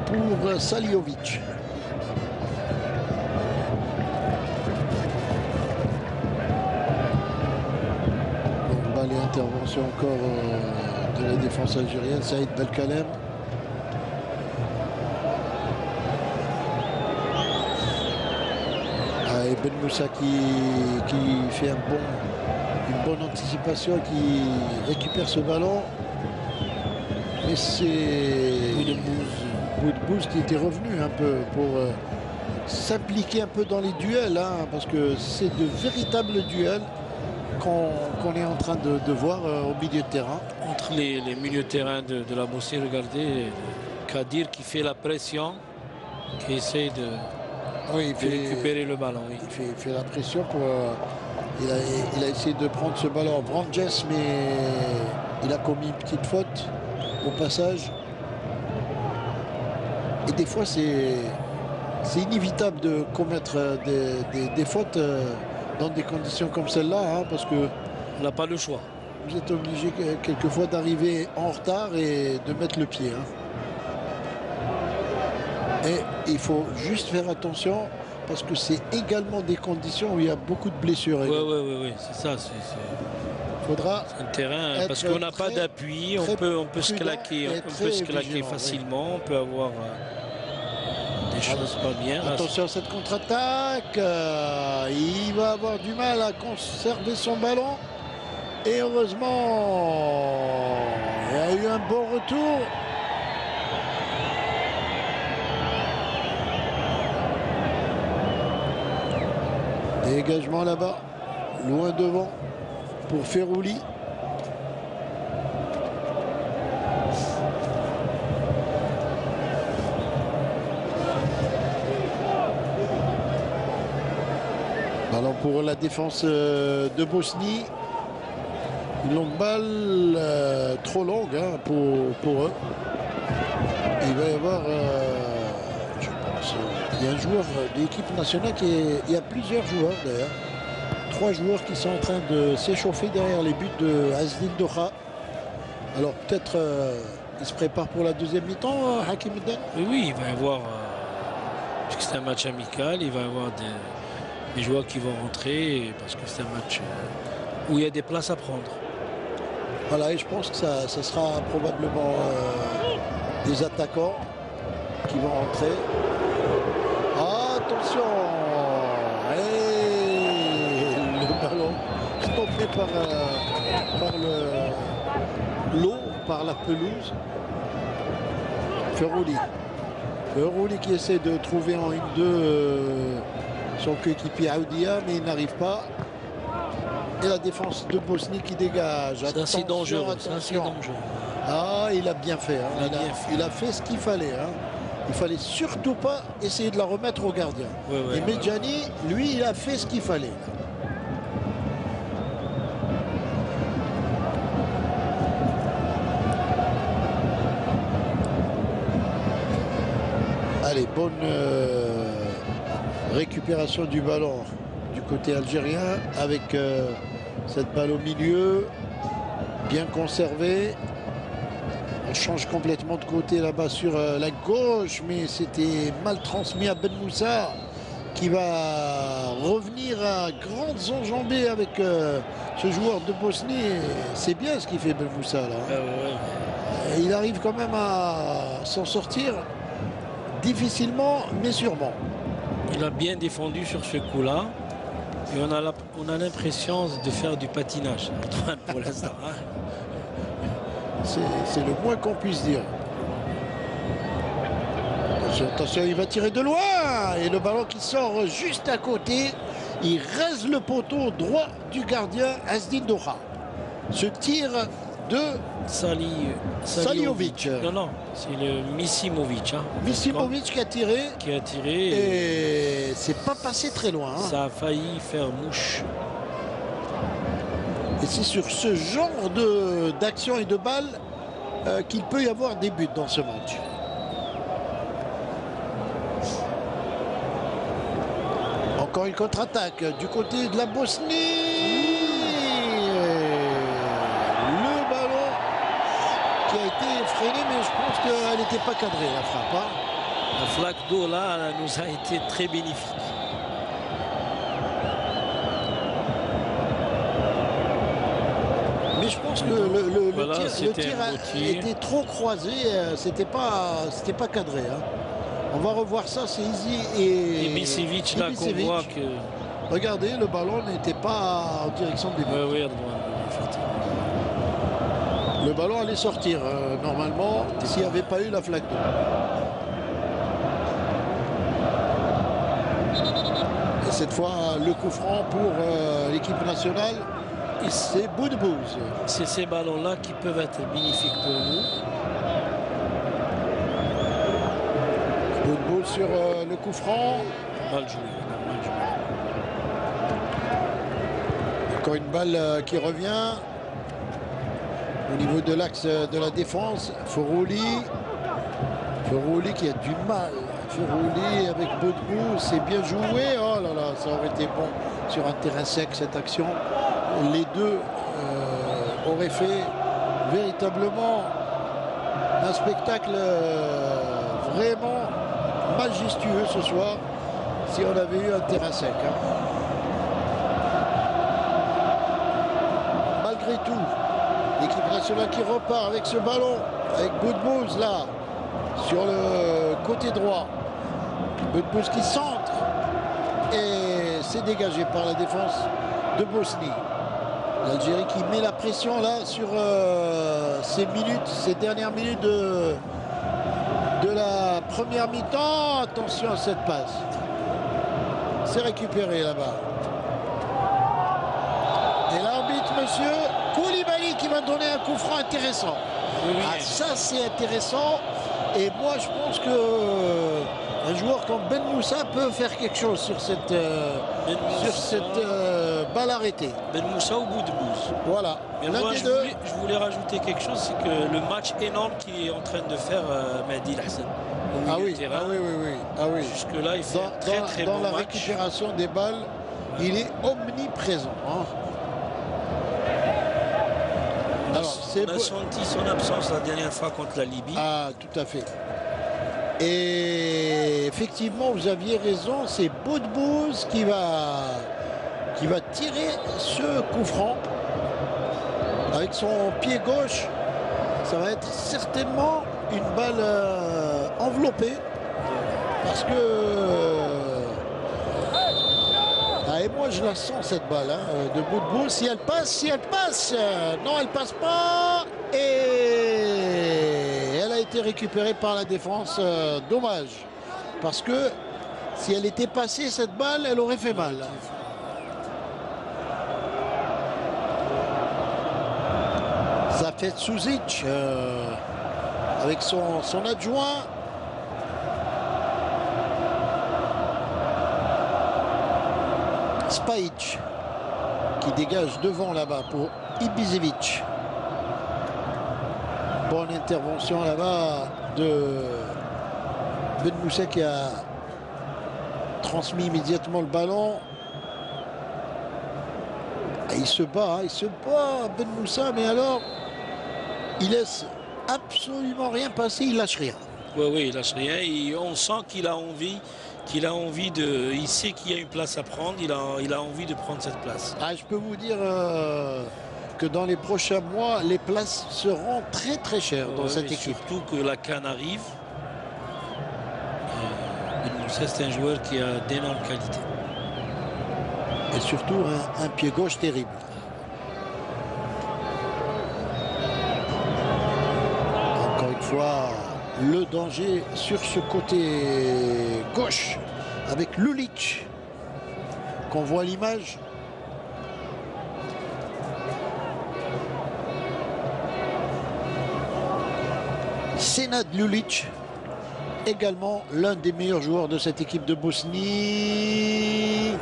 pour Saliovic. Donc balle et intervention encore de la défense algérienne, Saïd Belkalem. Et Ben Moussa qui fait une bonne anticipation, qui récupère ce ballon. Mais c'est Boudbouz qui était revenu un peu pour s'impliquer un peu dans les duels, hein, parce que c'est de véritables duels qu'on est en train de voir au milieu de terrain. Entre les milieux de terrain de la Bosnie, regardez, Kadir qui fait la pression, qui essaie de, Oui, récupérer le ballon. Oui. il fait la pression pour. Il a essayé de prendre ce ballon en Branges, mais il a commis une petite faute au passage. Et des fois, c'est inévitable de commettre des fautes dans des conditions comme celle-là, hein, parce que On n'a pas le choix. vous êtes obligé quelquefois d'arriver en retard et de mettre le pied. Hein. Et il faut juste faire attention parce que c'est également des conditions où il y a beaucoup de blessures. Oui, c'est ça. Il faudra C'est un terrain, parce qu'on n'a pas d'appui, on peut se claquer, facilement, on peut avoir des choses pas bien. Attention à cette contre-attaque. Il va avoir du mal à conserver son ballon. Et heureusement, il y a eu un bon retour. Dégagement là-bas, loin devant pour Ferrouli. Ballon pour la défense de Bosnie. Une longue balle, trop longue, hein, pour eux. Il va y avoir, je pense, il y a un joueur de l'équipe nationale il y a plusieurs joueurs d'ailleurs. 3 joueurs qui sont en train de s'échauffer derrière les buts de Azdin Doha. Alors peut-être il se prépare pour la deuxième mi-temps, Hakim Eden. Oui, il va y avoir, puisque c'est un match amical, il va y avoir des joueurs qui vont rentrer, parce que c'est un match où il y a des places à prendre. Voilà, et je pense que ça sera probablement des attaquants qui vont rentrer. Attention! Et le ballon stoppé par l'eau, par la pelouse. Ferrouli qui essaie de trouver en 1-2 son coéquipier Aoudia, mais il n'arrive pas. Et la défense de Bosnie qui dégage. C'est dangereux. Ah, il a bien fait. Hein. Il a fait ce qu'il fallait. Hein. Il fallait surtout pas essayer de la remettre au gardien. Et Medjani, lui, il a fait ce qu'il fallait. Allez, bonne récupération du ballon du côté algérien avec cette balle au milieu, bien conservée. On change complètement de côté là-bas sur la gauche, mais c'était mal transmis à Ben Moussa qui va revenir à grandes enjambées avec ce joueur de Bosnie. C'est bien ce qu'il fait Ben Moussa là. Et il arrive quand même à s'en sortir difficilement, mais sûrement. Il a bien défendu sur ce coup-là. Et on a l'impression de faire du patinage pour l'instant. Hein. C'est le moins qu'on puisse dire. Attention, il va tirer de loin. Et le ballon qui sort juste à côté. Il rase le poteau droit du gardien Azdin Doha. Ce tir de Saliovic. Non, c'est le Misimovic. Hein. Misimovic qui a tiré. Et c'est pas passé très loin. Hein. Ça a failli faire mouche. Et c'est sur ce genre d'action et de balle qu'il peut y avoir des buts dans ce match. Encore une contre-attaque du côté de la Bosnie. Le ballon qui a été freiné, mais je pense qu'elle n'était pas cadrée, la frappe. Hein. La flaque d'eau là, elle nous a été très bénéfique. Mais je pense que le tir était trop croisé, c'était pas cadré. Hein. On va revoir ça, c'est Izzy et Ibisevic là qu'on voit que... Regardez, le ballon n'était pas en direction des buts. Le ballon allait sortir normalement s'il n'y avait pas eu la flaque d'eau. Et cette fois, le coup franc pour l'équipe nationale, c'est Boudbouz. C'est ces ballons-là qui peuvent être bénéfiques pour nous. Boudbouz sur le coup franc. Mal joué. Mal joué. Encore une balle qui revient au niveau de l'axe de la défense. Forouli qui a du mal. Forouli avec Boudbouz, c'est bien joué. Oh là là, ça aurait été bon sur un terrain sec cette action. Les deux auraient fait véritablement un spectacle vraiment majestueux ce soir si on avait eu un terrain sec. Malgré tout, l'équipe nationale qui repart avec ce ballon, avec Boudbouz là, sur le côté droit. Boudbouz qui centre et c'est dégagé par la défense de Bosnie. L'Algérie qui met la pression là sur ces dernières minutes de la première mi-temps. Attention à cette passe. C'est récupéré là-bas. Et l'arbitre, monsieur Koulibaly, qui va donner un coup franc intéressant. Oui. Ah, ça c'est intéressant. Et moi je pense que un joueur comme Ben Moussa peut faire quelque chose sur cette balle arrêtée. Ben Moussa ou Boudbouz. Voilà. Mais moi, je voulais rajouter quelque chose, c'est que le match énorme qu'il est en train de faire Mehdi Hassan. Ah oui. Jusque-là, il fait un très bon match. Dans la match. récupération des balles, il est omniprésent. On a senti son absence la dernière fois contre la Libye. Ah, tout à fait. Et effectivement, vous aviez raison, c'est Boudbouz qui va tirer ce coup franc avec son pied gauche. Ça va être certainement une balle enveloppée parce que et moi je la sens cette balle de Boudbouz. Si elle passe, non, elle passe pas et elle a été récupérée par la défense. Dommage parce que si elle était passée cette balle, elle aurait fait mal. Ça fait Suzic avec son adjoint. Spajic qui dégage devant là-bas pour Ibisevic. Bonne intervention là-bas de Ben Moussa qui a transmis immédiatement le ballon. Et il se bat Ben Moussa, mais alors il laisse absolument rien passer, il lâche rien. Oui, il lâche rien. Et on sent qu'il a envie. Il sait qu'il y a une place à prendre, il a envie de prendre cette place. Je peux vous dire que dans les prochains mois, les places seront très très chères dans cette équipe. Surtout que la CAN arrive. Ben Moussa, c'est un joueur qui a d'énormes qualités. Et surtout un pied gauche terrible. Encore une fois, le danger sur ce côté gauche avec Lulic qu'on voit à l'image. Senad Lulic, également l'un des meilleurs joueurs de cette équipe de Bosnie.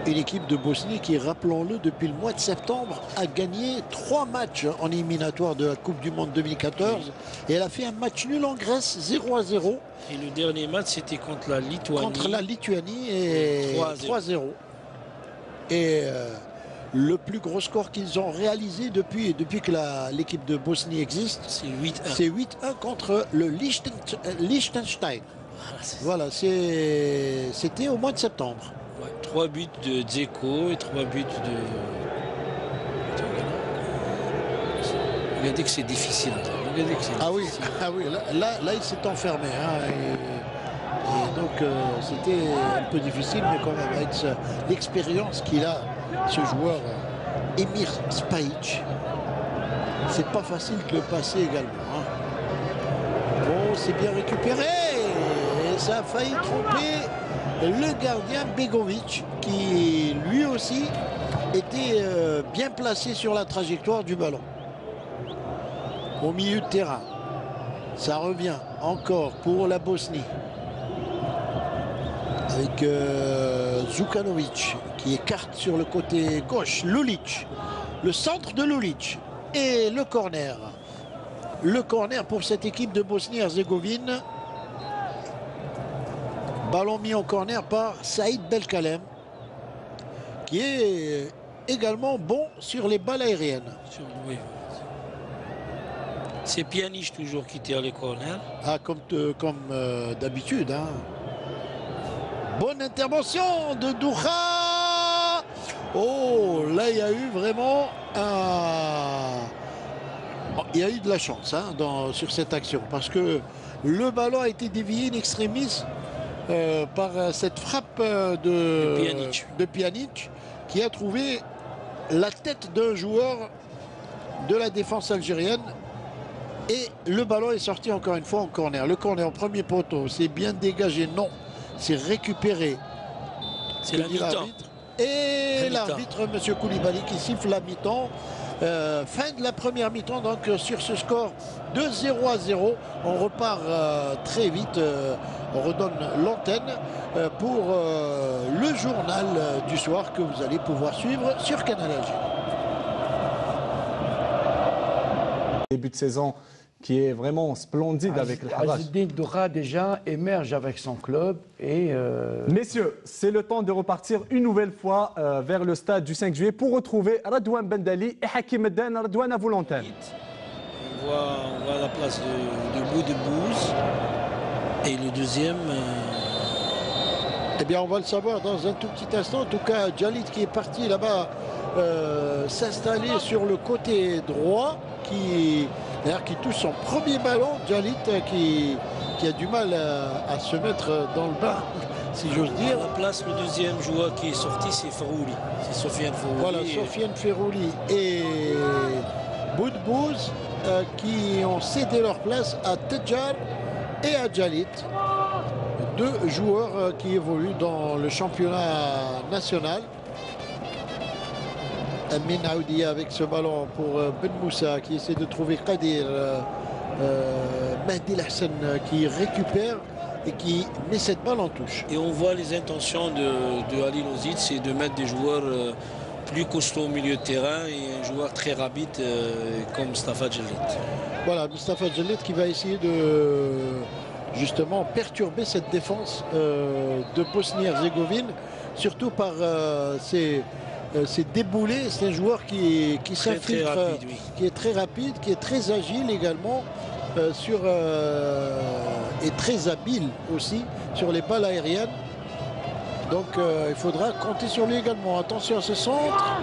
Une équipe de Bosnie qui, rappelons-le, depuis le mois de septembre, a gagné 3 matchs en éliminatoire de la Coupe du Monde 2014. Et elle a fait un match nul en Grèce, 0-0. Et le dernier match, c'était contre la Lituanie. Et 3-0. Et le plus gros score qu'ils ont réalisé depuis que l'équipe de Bosnie existe, c'est 8-1. C'est 8-1 contre le Liechtenstein. Voilà, c'était au mois de septembre. 3 buts de Dzeko et 3 buts de... Regardez que c'est difficile. Ah oui, là il s'est enfermé. Et donc c'était un peu difficile, mais quand même avec l'expérience qu'il a, ce joueur Emir Spajic. c'est pas facile de le passer également. Hein. Bon, c'est bien récupéré. Et ça a failli tromper le gardien Begovic, qui lui aussi était bien placé sur la trajectoire du ballon. Au milieu de terrain. Ça revient encore pour la Bosnie. Avec Zukanovic qui écarte sur le côté gauche. Lulic. Le centre de Lulic. Et le corner. Le corner pour cette équipe de Bosnie-Herzégovine. Ballon mis en corner par Saïd Belkalem, qui est également bon sur les balles aériennes. Oui. C'est Pjanic toujours qui tire les corners. Ah, comme d'habitude. Hein. Bonne intervention de Douha. Oh, là, il y a eu vraiment il y a eu de la chance hein, sur cette action. Parce que le ballon a été dévié in extremis par cette frappe de Pjanic, qui a trouvé la tête d'un joueur de la défense algérienne. Et le ballon est sorti encore une fois en corner. Le corner en premier poteau, c'est bien dégagé. Non, c'est récupéré. C'est la mi-temps. Et l'arbitre, M. Koulibaly, qui siffle la mi-temps. Fin de la première mi-temps, donc sur ce score de 0-0. On repart très vite. On redonne l'antenne pour le journal du soir que vous allez pouvoir suivre sur Canal Algérie. Début de saison qui est vraiment splendide avec le Haras. Azzedine Douha déjà émerge avec son club et... Messieurs, c'est le temps de repartir une nouvelle fois vers le stade du 5 juillet pour retrouver Radouane Bendali et Hakim Edden. Radouane, à vous l'antenne. On voit la place de Boudebouz. Et le deuxième... Eh bien, on va le savoir dans un tout petit instant. En tout cas, Djalit qui est parti là-bas s'installer sur le côté droit, qui touche son premier ballon. Djalit qui a du mal à se mettre dans le bain, si j'ose dire. À la place, le deuxième joueur qui est sorti, c'est Ferrouli. C'est Sofiane Ferrouli. Voilà, Sofiane Ferrouli et Boudebouz qui ont cédé leur place à Tedjar et à Djalit. Deux joueurs qui évoluent dans le championnat national. Amin Aoudia avec ce ballon pour Ben Moussa qui essaie de trouver Kadir. Mehdi Hassan qui récupère et qui met cette balle en touche. Et on voit les intentions de Ali Lozic, c'est de mettre des joueurs plus costauds au milieu de terrain et un joueur très rapide comme Mustafa Djalit. Voilà, Mustafa Djalit qui va essayer de justement perturber cette défense de Bosnie-Herzégovine, surtout par ses déboulés. C'est un joueur qui s'infiltre, oui. Qui est très rapide, qui est très agile également, et très habile aussi sur les balles aériennes. Donc il faudra compter sur lui également. Attention à ce centre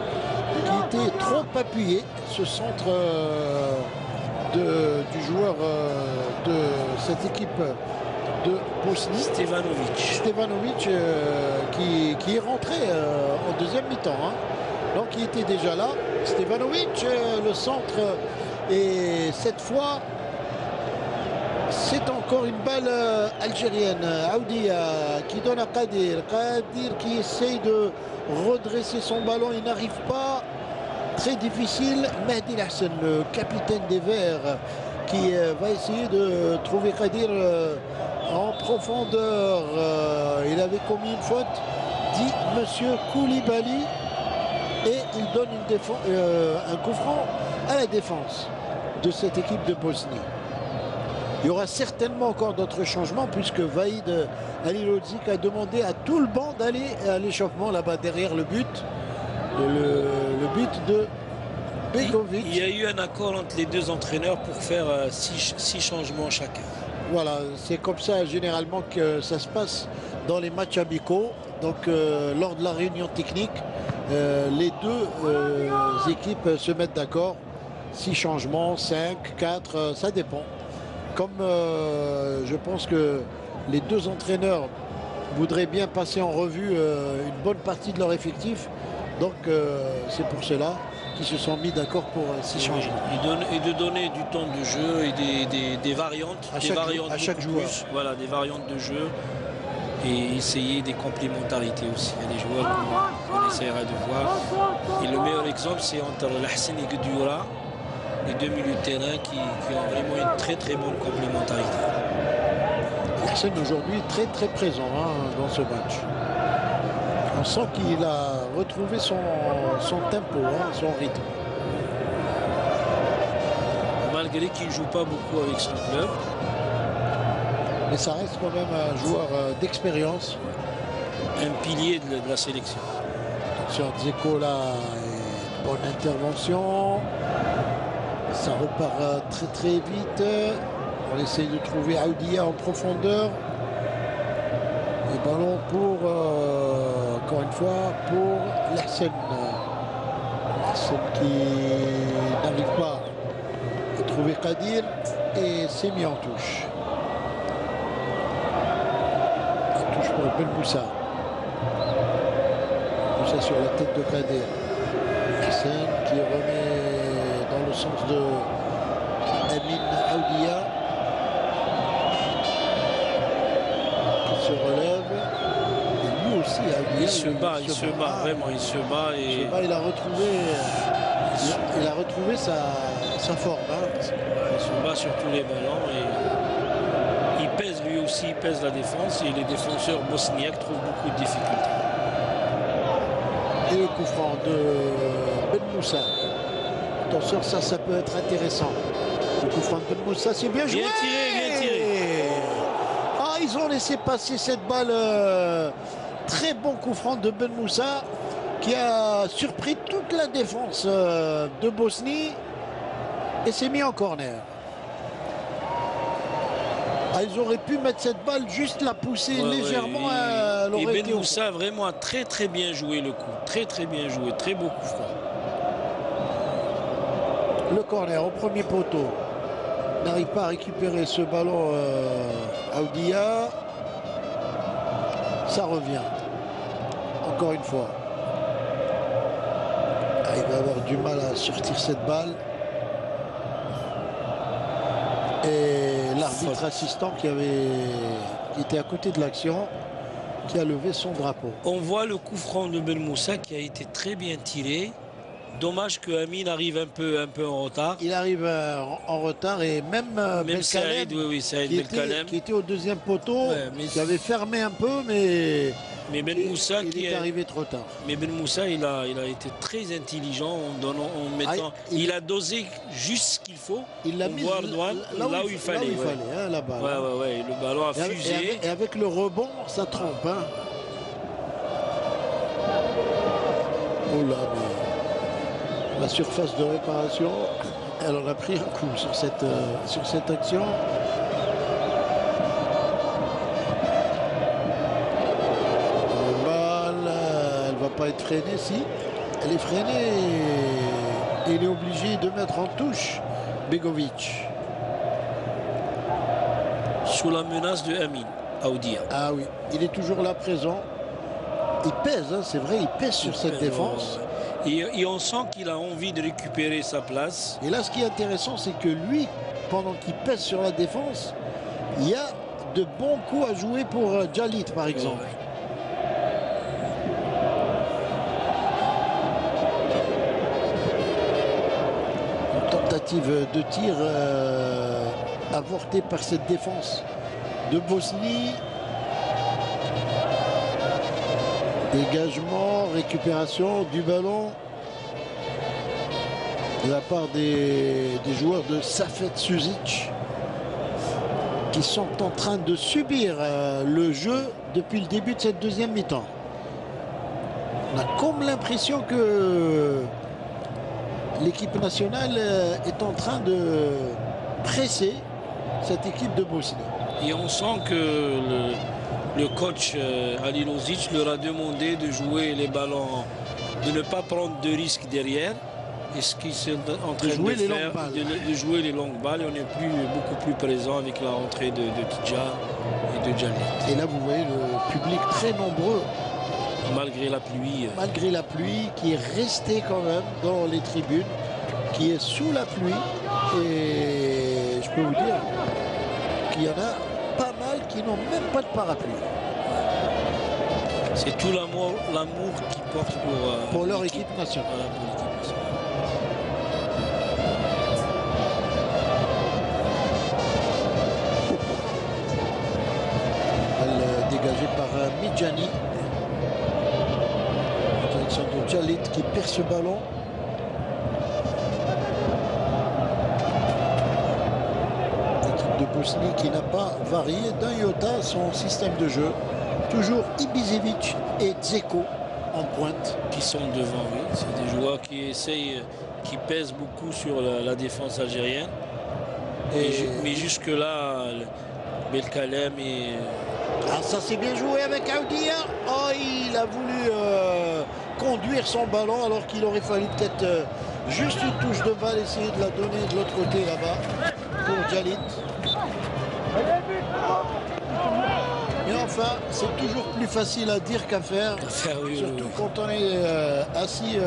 qui était trop appuyé, ce centre du joueur de cette équipe de Bosnie, Stevanovic qui est rentré en deuxième mi-temps. Hein. Donc il était déjà là. Stevanovic, le centre, et cette fois c'est encore une balle algérienne. Aoudia qui donne à Kadir. Kadir qui essaye de redresser son ballon, il n'arrive pas. Très difficile. Mehdi Hassan, le capitaine des Verts, qui va essayer de trouver Kadir en profondeur. Il avait commis une faute, dit Monsieur Koulibaly, et il donne un coup franc à la défense de cette équipe de Bosnie. Il y aura certainement encore d'autres changements puisque Vaïd Halilodzic a demandé à tout le banc d'aller à l'échauffement là-bas derrière le but. Le but de Begovic. Il y a eu un accord entre les deux entraîneurs pour faire 6 changements chacun. Voilà, c'est comme ça généralement que ça se passe dans les matchs amicaux. Donc lors de la réunion technique, les deux équipes se mettent d'accord. 6 changements, 5, 4, ça dépend. Comme je pense que les deux entraîneurs voudraient bien passer en revue une bonne partie de leur effectif. Donc c'est pour cela qui se sont mis d'accord pour ces changements. Et de donner du temps de jeu et des variantes. À chaque beaucoup joueur. plus. Voilà, des variantes de jeu. Et essayer des complémentarités aussi. Il y a des joueurs qu'on essaiera de voir. Et le meilleur exemple, c'est entre Lahsen et Gdioura, les deux milieux de terrain qui ont vraiment une très très bonne complémentarité. Lahsen aujourd'hui très très présent dans ce match. On sent qu'il a retrouvé son tempo, son rythme. Malgré qu'il ne joue pas beaucoup avec son club. Mais ça reste quand même un joueur d'expérience. Un pilier de la sélection. Attention, Dzeko là, bonne intervention. Ça repart très très vite. On essaye de trouver Aoudia en profondeur. Et ballon pour, encore une fois, pour Lahsen. Lahsen qui n'arrive pas à trouver Kadir et s'est mis en touche. Pour Ben Moussa. Moussa sur la tête de Kader. Lahsen qui remet dans le sens de Amin Aoudia. Qui se relève. Et lui aussi, Aoudia. Il se bat, vraiment, il se bat. Et... il a retrouvé sa forme. Il se bat sur tous les ballons. Et... il pèse lui aussi, il pèse la défense et les défenseurs bosniaques trouvent beaucoup de difficultés. Et le coup franc de Ben Moussa. Attention, ça peut être intéressant. Le coup franc de Ben Moussa, c'est bien joué. Bien tiré, bien tiré. Ah, ils ont laissé passer cette balle. Très bon coup franc de Ben Moussa qui a surpris toute la défense de Bosnie et s'est mis en corner. Ah, ils auraient pu mettre cette balle, juste la pousser légèrement. Et Ben Moussa vraiment a très très bien joué le coup. Très très bien joué. Très beau coup franc. Le corner au premier poteau. N'arrive pas à récupérer ce ballon Aoudia. Ça revient. Encore une fois. Ah, il va avoir du mal à sortir cette balle. Et l'arbitre assistant qui était à côté de l'action, qui a levé son drapeau. On voit le coup franc de Ben Moussa qui a été très bien tiré. Dommage que Amin arrive un peu en retard. Il arrive en retard et même Saïd, qui était au deuxième poteau, qui avait fermé un peu, mais Ben Moussa il est arrivé trop tard. Mais Ben Moussa, il a été très intelligent en mettant. Il a dosé juste ce qu'il faut. Il l'a mis là où il fallait. Là-bas. Le ballon a fusé. Et avec le rebond, ça trompe. Hein. Oh là, mais la surface de réparation, elle en a pris un coup sur cette action. Pas être freinée, si elle est freinée et il est obligé de mettre en touche Begovic sous la menace de Amin Aoudia. Ah oui, il est toujours là présent, il pèse, c'est vrai, il pèse sur cette défense et on sent qu'il a envie de récupérer sa place. Et là ce qui est intéressant, c'est que lui, pendant qu'il pèse sur la défense, il y a de bons coups à jouer pour Djalit par exemple. Tentative de tir avortée par cette défense de Bosnie. Dégagement, récupération du ballon de la part des joueurs de Safet Suzic qui sont en train de subir le jeu depuis le début de cette deuxième mi-temps. On a comme l'impression que l'équipe nationale est en train de presser cette équipe de Bosnie. Et on sent que le coach Ali Lozic leur a demandé de jouer les ballons, de ne pas prendre de risques derrière. Et ce qu'ils sont en train de faire, de jouer les longues balles. Et on est beaucoup plus présent avec la rentrée de Tidja et de Djalit. Et là, vous voyez le public très nombreux Malgré la pluie. Malgré la pluie, qui est resté quand même dans les tribunes, qui est sous la pluie. Et je peux vous dire qu'il y en a pas mal qui n'ont même pas de parapluie. C'est tout l'amour qu'ils portent pour leur équipe nationale. Voilà, pour l'équipe nationale. Dégagé par Midjani. En direction de Djalit qui perd ce ballon. L'équipe de Bosnie qui n'a pas varié d'un iota son système de jeu. Toujours Ibisevic et Dzeko en pointe. Qui sont devant, oui. C'est des joueurs qui essayent, qui pèsent beaucoup sur la défense algérienne. Mais jusque-là, Belkalem et... Ah, ça c'est bien joué avec Aoudia. Oh, il a voulu conduire son ballon alors qu'il aurait fallu peut-être juste une touche de balle, essayer de la donner de l'autre côté là-bas pour Djalit. Mais enfin, c'est toujours plus facile à dire qu'à faire. Oui, surtout quand on est assis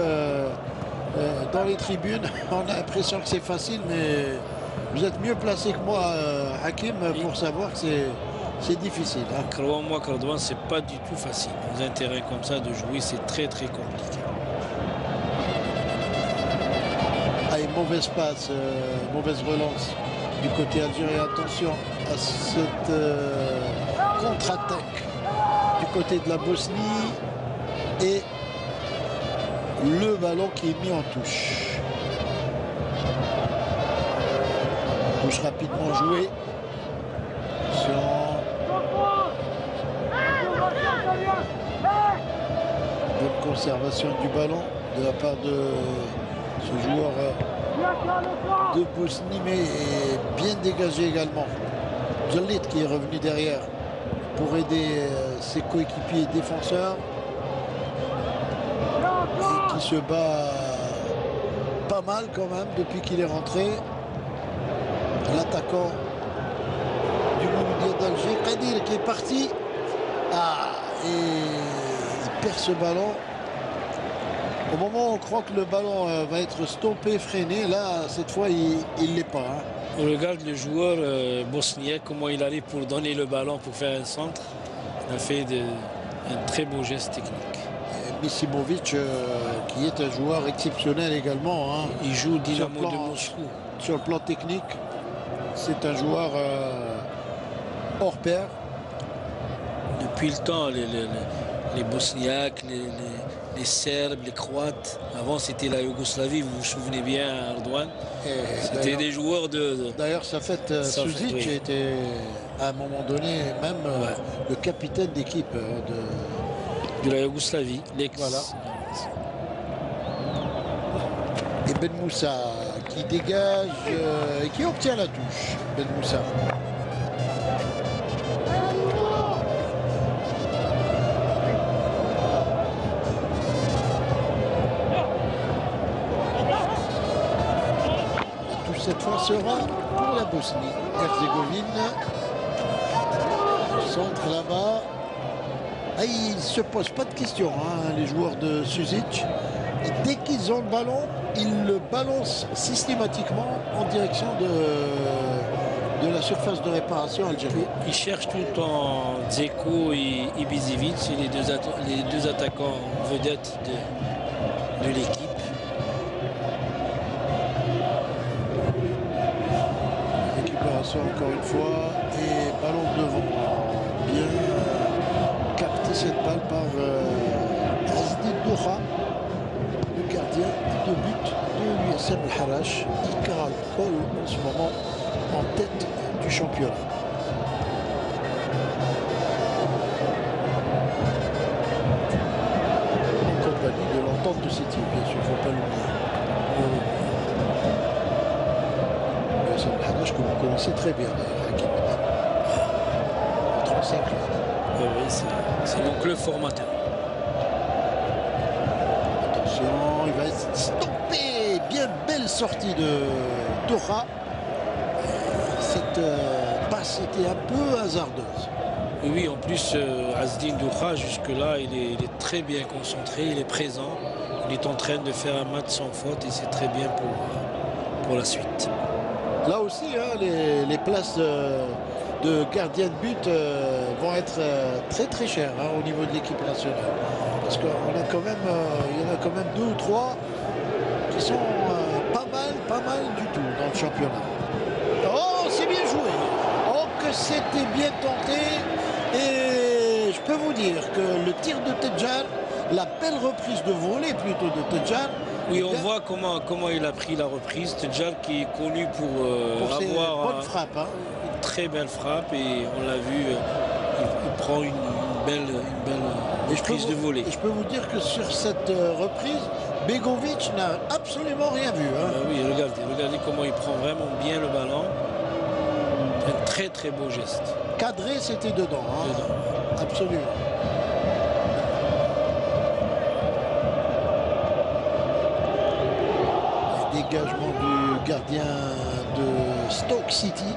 dans les tribunes. On a l'impression que c'est facile, mais vous êtes mieux placé que moi, Hakim, pour savoir que c'est difficile. Hein. Crois-moi, Cardouan, c'est pas du tout facile. Dans un terrain comme ça, de jouer, c'est très très compliqué. Allez, mauvaise passe, mauvaise relance du côté algérien. Attention à cette contre-attaque du côté de la Bosnie. Et le ballon qui est mis en touche. Touche rapidement jouée. Bonne conservation du ballon de la part de ce joueur de Bosnie, mais bien dégagé également. Djalit qui est revenu derrière pour aider ses coéquipiers défenseurs et qui se bat pas mal quand même depuis qu'il est rentré. L'attaquant du Mouloudia d'Alger, Kadir, qui est parti. Et il perd ce ballon. Au moment où on croit que le ballon va être stoppé, freiné, là, cette fois, il ne l'est pas. Hein. On regarde le joueur bosnien, comment il allait pour donner le ballon pour faire un centre. Il a fait un très beau geste technique. Misimovic, qui est un joueur exceptionnel également. Hein. Il joue Dynamo de Moscou. Sur le plan technique, c'est un joueur hors pair. Depuis le temps, les Bosniaques, les Serbes, les Croates, avant c'était la Yougoslavie, vous vous souvenez bien, Erdogan. C'était des joueurs de... D'ailleurs, ça fait Suzic était à un moment donné même le capitaine d'équipe de la Yougoslavie. Voilà. Et Ben Moussa qui dégage et qui obtient la touche. Ben Moussa. Cette fois sera pour la Bosnie-Herzégovine. Centre là-bas. Ils ne se posent pas de questions, hein, les joueurs de Suzic. Et dès qu'ils ont le ballon, ils le balancent systématiquement en direction de la surface de réparation algérienne. Ils cherchent tout le temps Dzeko et Ibisevic, c'est les deux attaquants vedettes de l'équipe. Encore une fois, et ballon devant. Bien capté cette balle par Azdi Doha, le gardien de but de l'USM Al-Harash. Ikral Kol en ce moment en tête du championnat. En compagnie de l'entente de cette équipe, bien sûr, il ne faut pas l'oublier. Que vous connaissez très bien, Hakim. 35 ans. Oui, c'est mon club formateur. Attention, il va être stoppé. Bien belle sortie de Doha. Cette passe était un peu hasardeuse. Oui, en plus, Azdine Doukha, jusque-là, il est très bien concentré, il est présent. Il est en train de faire un match sans faute et c'est très bien pour la suite. Là aussi, hein, les places de gardien de but vont être très très chères hein, au niveau de l'équipe nationale. Parce qu'il y en a quand même 2 ou 3 qui sont pas mal du tout dans le championnat. Oh, c'est bien joué. Oh, que c'était bien tenté. Et je peux vous dire que le tir de Tedjar, la belle reprise de volée plutôt de Tedjar. Oui, on voit comment il a pris la reprise. Tedjar qui est connu pour ses avoir bonnes frappes, hein. une très belle frappe et on l'a vu, il prend une belle reprise de volée. Et je peux vous dire que sur cette reprise, Begovic n'a absolument rien vu. Hein. Oui, regardez comment il prend vraiment bien le ballon. Un très très beau geste. Cadré, c'était dedans. Hein. Absolument. Dégagement du gardien de Stoke City.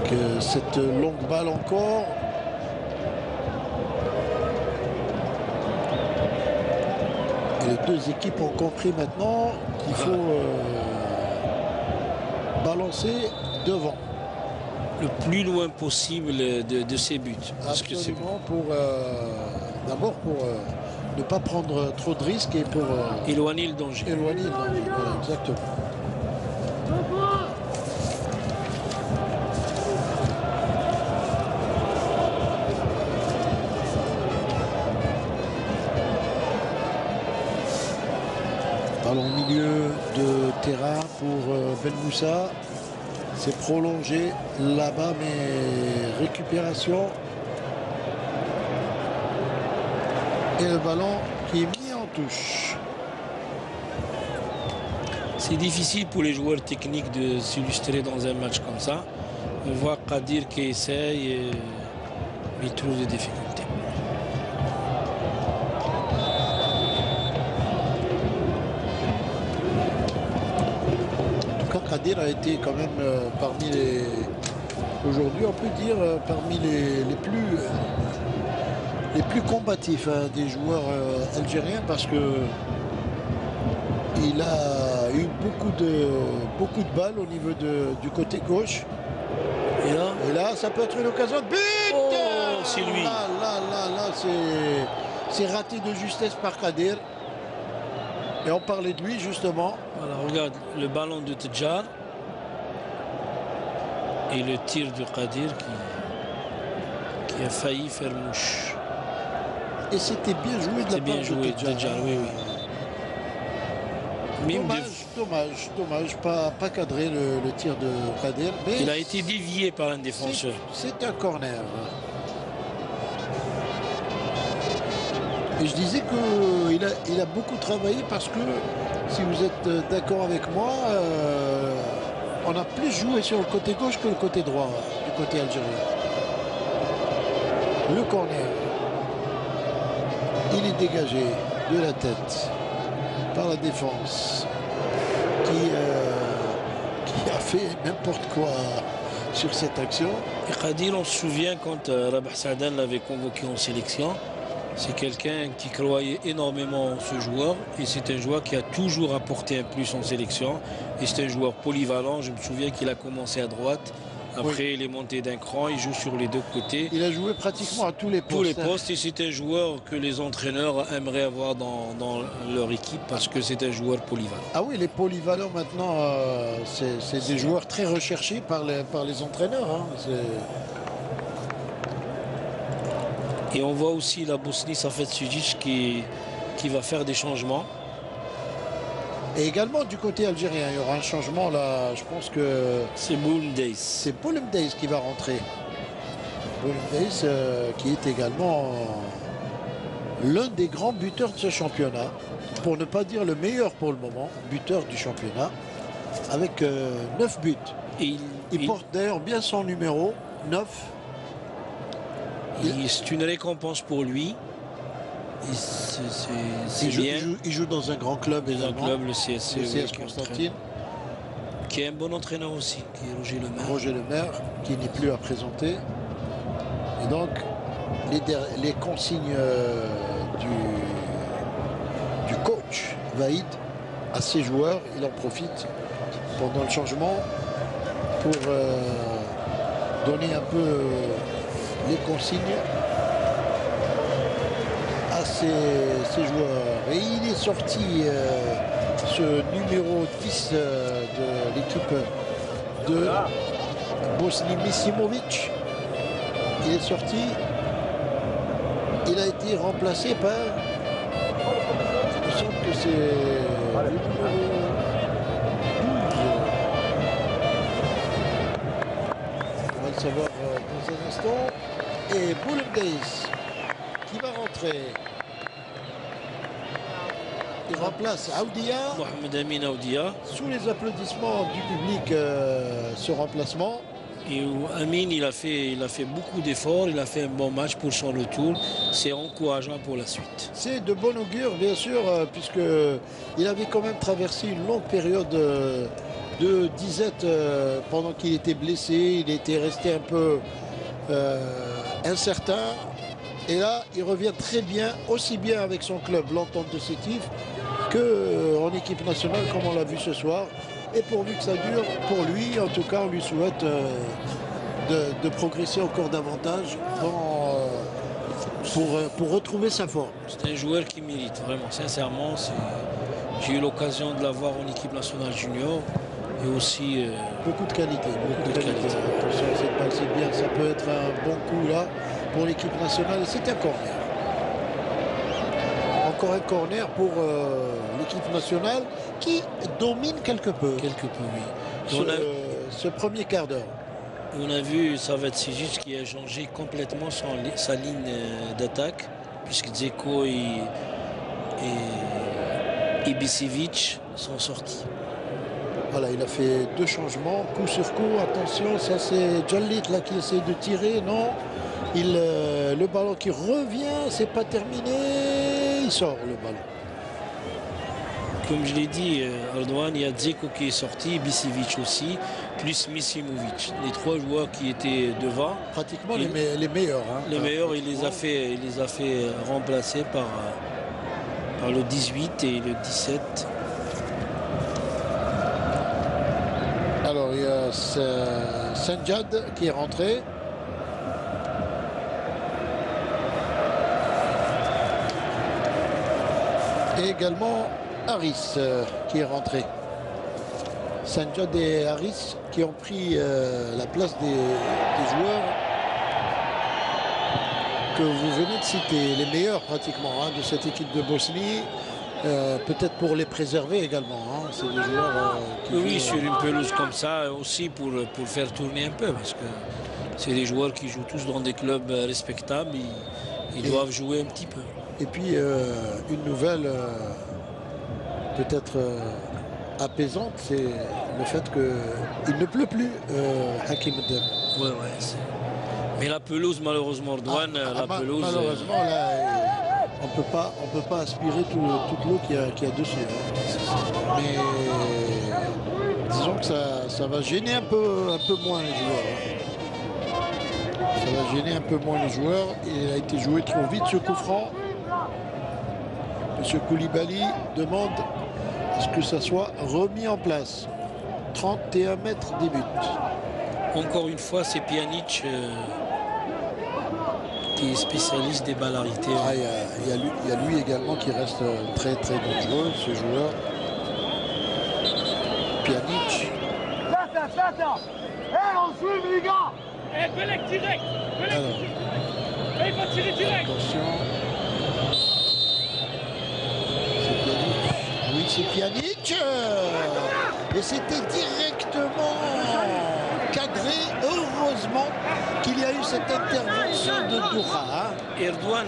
Avec cette longue balle encore. Et les deux équipes ont compris maintenant qu'il faut balancer devant. Le plus loin possible de ses buts. Parce Absolument, d'abord pour ne pas prendre trop de risques et pour éloigner le danger. Éloigner le danger, voilà, exactement. Ballon au milieu de terrain pour Ben Moussa. C'est prolongé là-bas, mais récupération. Et le ballon qui est mis en touche. C'est difficile pour les joueurs techniques de s'illustrer dans un match comme ça. On voit Kadir qui essaye, mais il trouve des difficultés. Kadir a été quand même parmi les... Aujourd'hui, on peut dire parmi les plus combatifs hein, des joueurs algériens parce que il a eu beaucoup de balles au niveau du côté gauche. Et là, ça peut être une occasion de but. Oh, c'est lui. Là, c'est raté de justesse par Kadir. Et on parlait de lui justement. Voilà, regarde le ballon de Tedjar et le tir de Kadir qui a failli faire mouche. Et c'était bien joué de la part de Tedjar. Oui. Dommage, pas cadré le tir de Kadir. Mais il a été dévié par un défenseur. C'est un corner. Et je disais qu'il a beaucoup travaillé parce que, si vous êtes d'accord avec moi, on a plus joué sur le côté gauche que le côté droit du côté algérien. Le corner, il est dégagé de la tête par la défense qui a fait n'importe quoi sur cette action. Et Kadir, on se souvient quand Rabah Saadane l'avait convoqué en sélection. C'est quelqu'un qui croyait énormément en ce joueur et c'est un joueur qui a toujours apporté un plus en sélection et c'est un joueur polyvalent. Je me souviens qu'il a commencé à droite, après il est monté d'un cran, il joue sur les deux côtés. Il a joué pratiquement à tous les postes. Et c'est un joueur que les entraîneurs aimeraient avoir dans leur équipe parce que c'est un joueur polyvalent. Ah oui, les polyvalents maintenant, c'est des joueurs très recherchés par les entraîneurs. Hein. Et on voit aussi la Bosnie Safet Sujic qui va faire des changements. Et également du côté algérien, il y aura un changement là, je pense que... C'est Boulmdeis. C'est Boulmdeis qui va rentrer. Boulmdeis qui est également l'un des grands buteurs de ce championnat. Pour ne pas dire le meilleur pour le moment, buteur du championnat. Avec 9 buts. Il porte d'ailleurs bien son numéro, 9. C'est une récompense pour lui. C'est bien. Il joue dans un grand club également. Un club, le CSC, Constantine. Qui est un bon entraîneur aussi, qui est Roger Lemaire. Roger Lemaire, qui n'est plus à présenter. Et donc, les consignes du coach Vaïd à ses joueurs, il en profite pendant le changement pour donner un peu les consignes à ses joueurs. Et il est sorti ce numéro 10 de l'équipe de Bosnie, Misimovic. Il est sorti. Il a été remplacé par... Il me semble que c'est le numéro 12. On va le savoir dans un instant. Et Bouloum-Gaïs qui va rentrer. Il remplace Aoudia. Mohamed Amin Aoudia. Sous les applaudissements du public, ce remplacement. Et Amin, il a fait beaucoup d'efforts, il a fait un bon match pour son retour. C'est encourageant pour la suite. C'est de bon augure, bien sûr, puisqu'il avait quand même traversé une longue période de disette pendant qu'il était blessé. Il était resté un peu incertain. Et là, il revient très bien, aussi bien avec son club, l'Entente de Sétif, qu'en équipe nationale, comme on l'a vu ce soir. Et pourvu que ça dure, pour lui, en tout cas, on lui souhaite de progresser encore davantage pour retrouver sa forme. C'est un joueur qui mérite, vraiment, sincèrement. J'ai eu l'occasion de l'avoir en équipe nationale junior. Et aussi... beaucoup de qualité. Attention, cette balle, c'est bien. Ça peut être un bon coup là pour l'équipe nationale. Et c'est un corner. Encore un corner pour l'équipe nationale qui domine quelque peu. Quelque peu, oui. Ce premier quart d'heure. On a vu Savatsijic qui a changé complètement sa ligne d'attaque, puisque Dzeko et Ibisevic sont sortis. Voilà, il a fait deux changements, coup sur coup. Attention, ça c'est Djallit là qui essaie de tirer. Non, le ballon qui revient, c'est pas terminé. Il sort le ballon. Comme je l'ai dit, Erdogan, il y a Dzeko qui est sorti, Ibisevic aussi, plus Misimovic. Les trois joueurs qui étaient devant. Pratiquement les meilleurs. Hein. Les meilleurs, il les a fait remplacer par le 18 et le 17. Alors il y a Sanjad qui est rentré. Et également Harris qui est rentré. Sanjad et Harris qui ont pris la place des joueurs que vous venez de citer, les meilleurs pratiquement de cette équipe de Bosnie. Peut-être pour les préserver également. Hein. C'est des joueurs qui jouent, sur une pelouse comme ça aussi pour faire tourner un peu, parce que c'est des joueurs qui jouent tous dans des clubs respectables. Ils doivent jouer un petit peu. Et puis une nouvelle peut-être apaisante, c'est le fait qu'il ne pleut plus, Hakim Dem. Ouais, mais la pelouse, malheureusement, Erdogan, malheureusement, là, on peut pas aspirer toute l'eau qu'il y a dessus. Hein. Mais disons que ça va gêner un peu moins les joueurs. Hein. Ça va gêner un peu moins les joueurs. Il a été joué trop vite ce coup franc. Monsieur Koulibaly demande à ce que ça soit remis en place. 31 mètres des buts. Encore une fois, c'est Pjanic qui est spécialiste des balles arrêtées. Il y a lui également qui reste très très dangereux, ce joueur. Pjanic. On suit les gars. Belek direct. Il va tirer direct. Attention. C'est Pjanic. Oui, c'est Pjanic. Et c'était directement cadré. Heureusement qu'il qu'il y a eu cette intervention de Doura. Hein. Erdogan,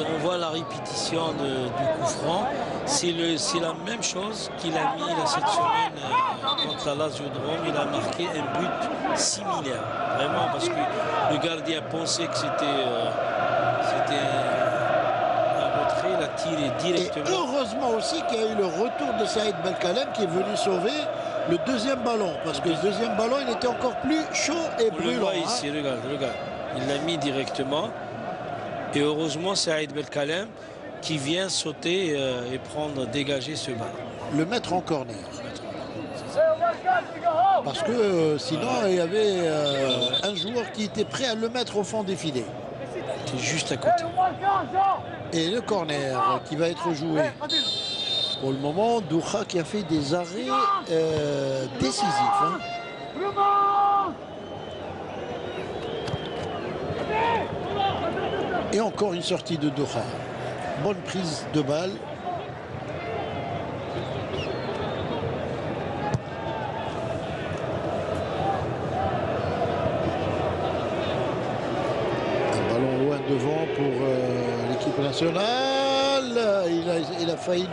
on voit la répétition du coup franc. C'est la même chose qu'il a mis cette semaine contre la Lazio de Rome. Il a marqué un but similaire. Vraiment, parce que le gardien pensait que c'était un retrait. Il a tiré directement. Et heureusement aussi qu'il y a eu le retour de Saïd Belkalem qui est venu sauver le deuxième ballon. Parce que le deuxième ballon, il était encore plus chaud et brûlant. On le voit ici, regarde. Il l'a mis directement. Et heureusement, Saïd Belkalem qui vient sauter et dégager ce ballon. Le mettre en corner. Parce que sinon, il y avait un joueur qui était prêt à le mettre au fond des filets. Qui est juste à côté. Et le corner qui va être joué. Pour le moment, Doura qui a fait des arrêts décisifs. Hein. Et encore une sortie de Doura. Bonne prise de balle. Un ballon loin devant pour l'équipe nationale. Il a failli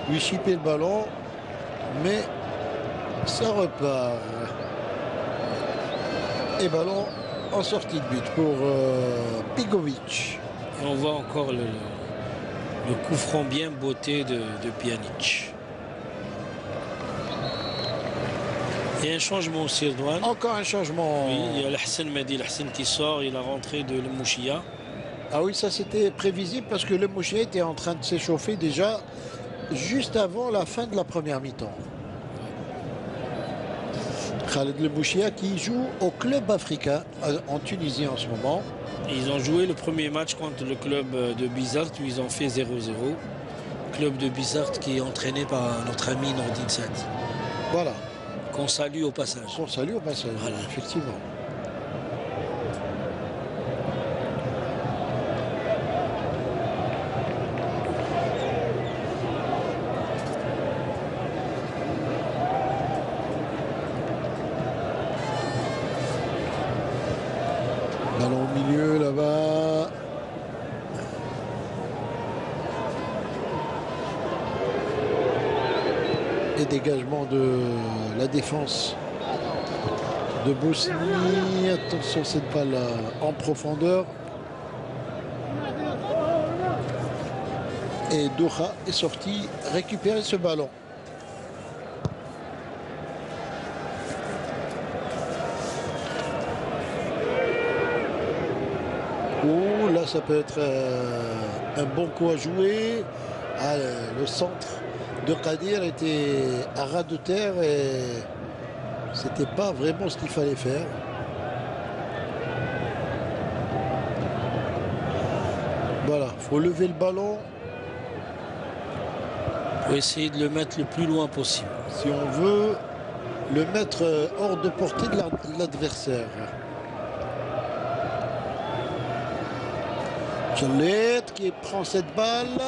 lui chipper le ballon. Mais ça repart. Et ballon en sortie de but pour Pigovic. Et on voit encore le coup franc bien botté de Pjanic. Il y a un changement aussi, Erdogan. Encore un changement. Oui, il y a Hassan Mehdi qui sort, il a rentré de Lemouchia. Ah oui, ça c'était prévisible parce que Lemouchia était en train de s'échauffer déjà juste avant la fin de la première mi-temps. Khaled Lemouchia qui joue au club africain en Tunisie en ce moment. Ils ont joué le premier match contre le club de Bizart où ils ont fait 0-0. Club de Bizart qui est entraîné par notre ami Nordin Sadi. Voilà. Qu'on salue au passage. Qu'on salue au passage, voilà. Effectivement. Ballon au milieu là-bas. Et dégagement de la défense de Bosnie. Attention cette balle en profondeur. Et Doha est sorti récupérer ce ballon. Oh, là ça peut être un bon coup à jouer. Ah, le centre de Kadir était à ras de terre et c'était pas vraiment ce qu'il fallait faire. Voilà, il faut lever le ballon. Pour essayer de le mettre le plus loin possible. Si on veut le mettre hors de portée de l'adversaire. Cholet qui prend cette balle,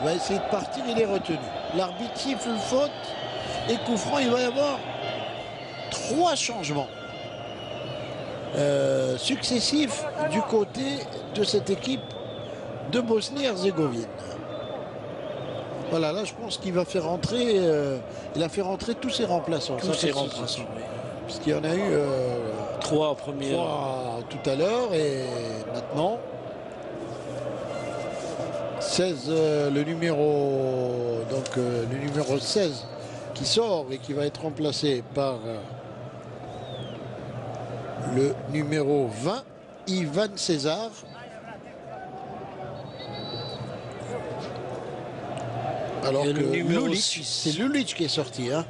va essayer de partir, il est retenu. L'arbitre siffle faute et coup franc, il va y avoir 3 changements successifs du côté de cette équipe de Bosnie-Herzégovine. Voilà, là je pense qu'il va faire rentrer, il a fait rentrer tous ses remplaçants. Tous ses remplaçants, oui. Puisqu'il y en a eu 3 au premier. 3 tout à l'heure et maintenant 16, le numéro 16 qui sort et qui va être remplacé par le numéro 20, Ivan César. Alors que Lulic, c'est Lulic qui est sorti. Hein.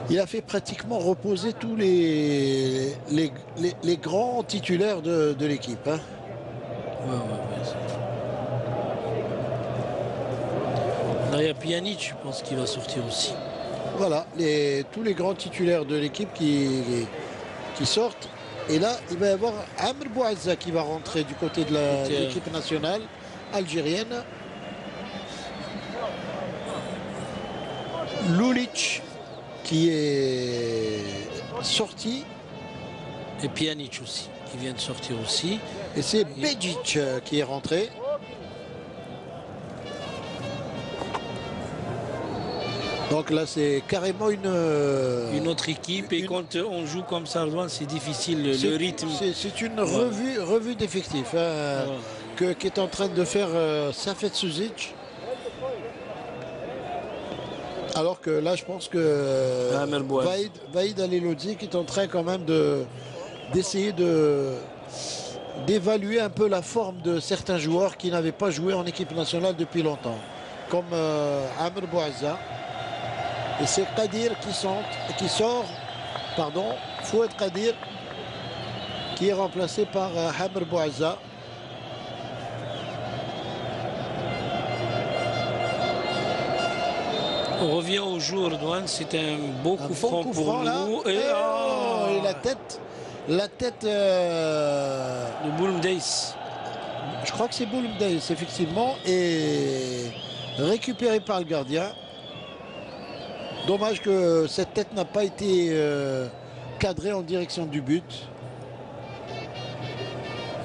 Il a fait pratiquement reposer tous les grands titulaires de l'équipe. Hein. Ouais. Là, il y a Pjanic, je pense qu'il va sortir aussi. Voilà, tous les grands titulaires de l'équipe qui sortent. Et là, il va y avoir Amr Bouazza qui va rentrer du côté de l'équipe nationale algérienne. Lulic qui est sorti. Et Pjanic aussi, qui vient de sortir aussi. Et c'est Begic qui est rentré. Donc là, c'est carrément une autre équipe. Et quand on joue comme ça, c'est difficile, le rythme. C'est une revue d'effectifs qui est en train de faire Safet Suzic. Alors que là, je pense que Vaïd Halilhodžić est en train quand même d'essayer d'évaluer un peu la forme de certains joueurs qui n'avaient pas joué en équipe nationale depuis longtemps. Comme Amr Bouazza. Et c'est Qadir qui sort, Fouad Qadir, qui est remplacé par Amr Bouazza. On revient au jour, Douane, c'est un beau coup franc pour nous. Et la tête de Boulmdeis. Je crois que c'est Boulmdeis, effectivement, et récupéré par le gardien. Dommage que cette tête n'a pas été cadrée en direction du but.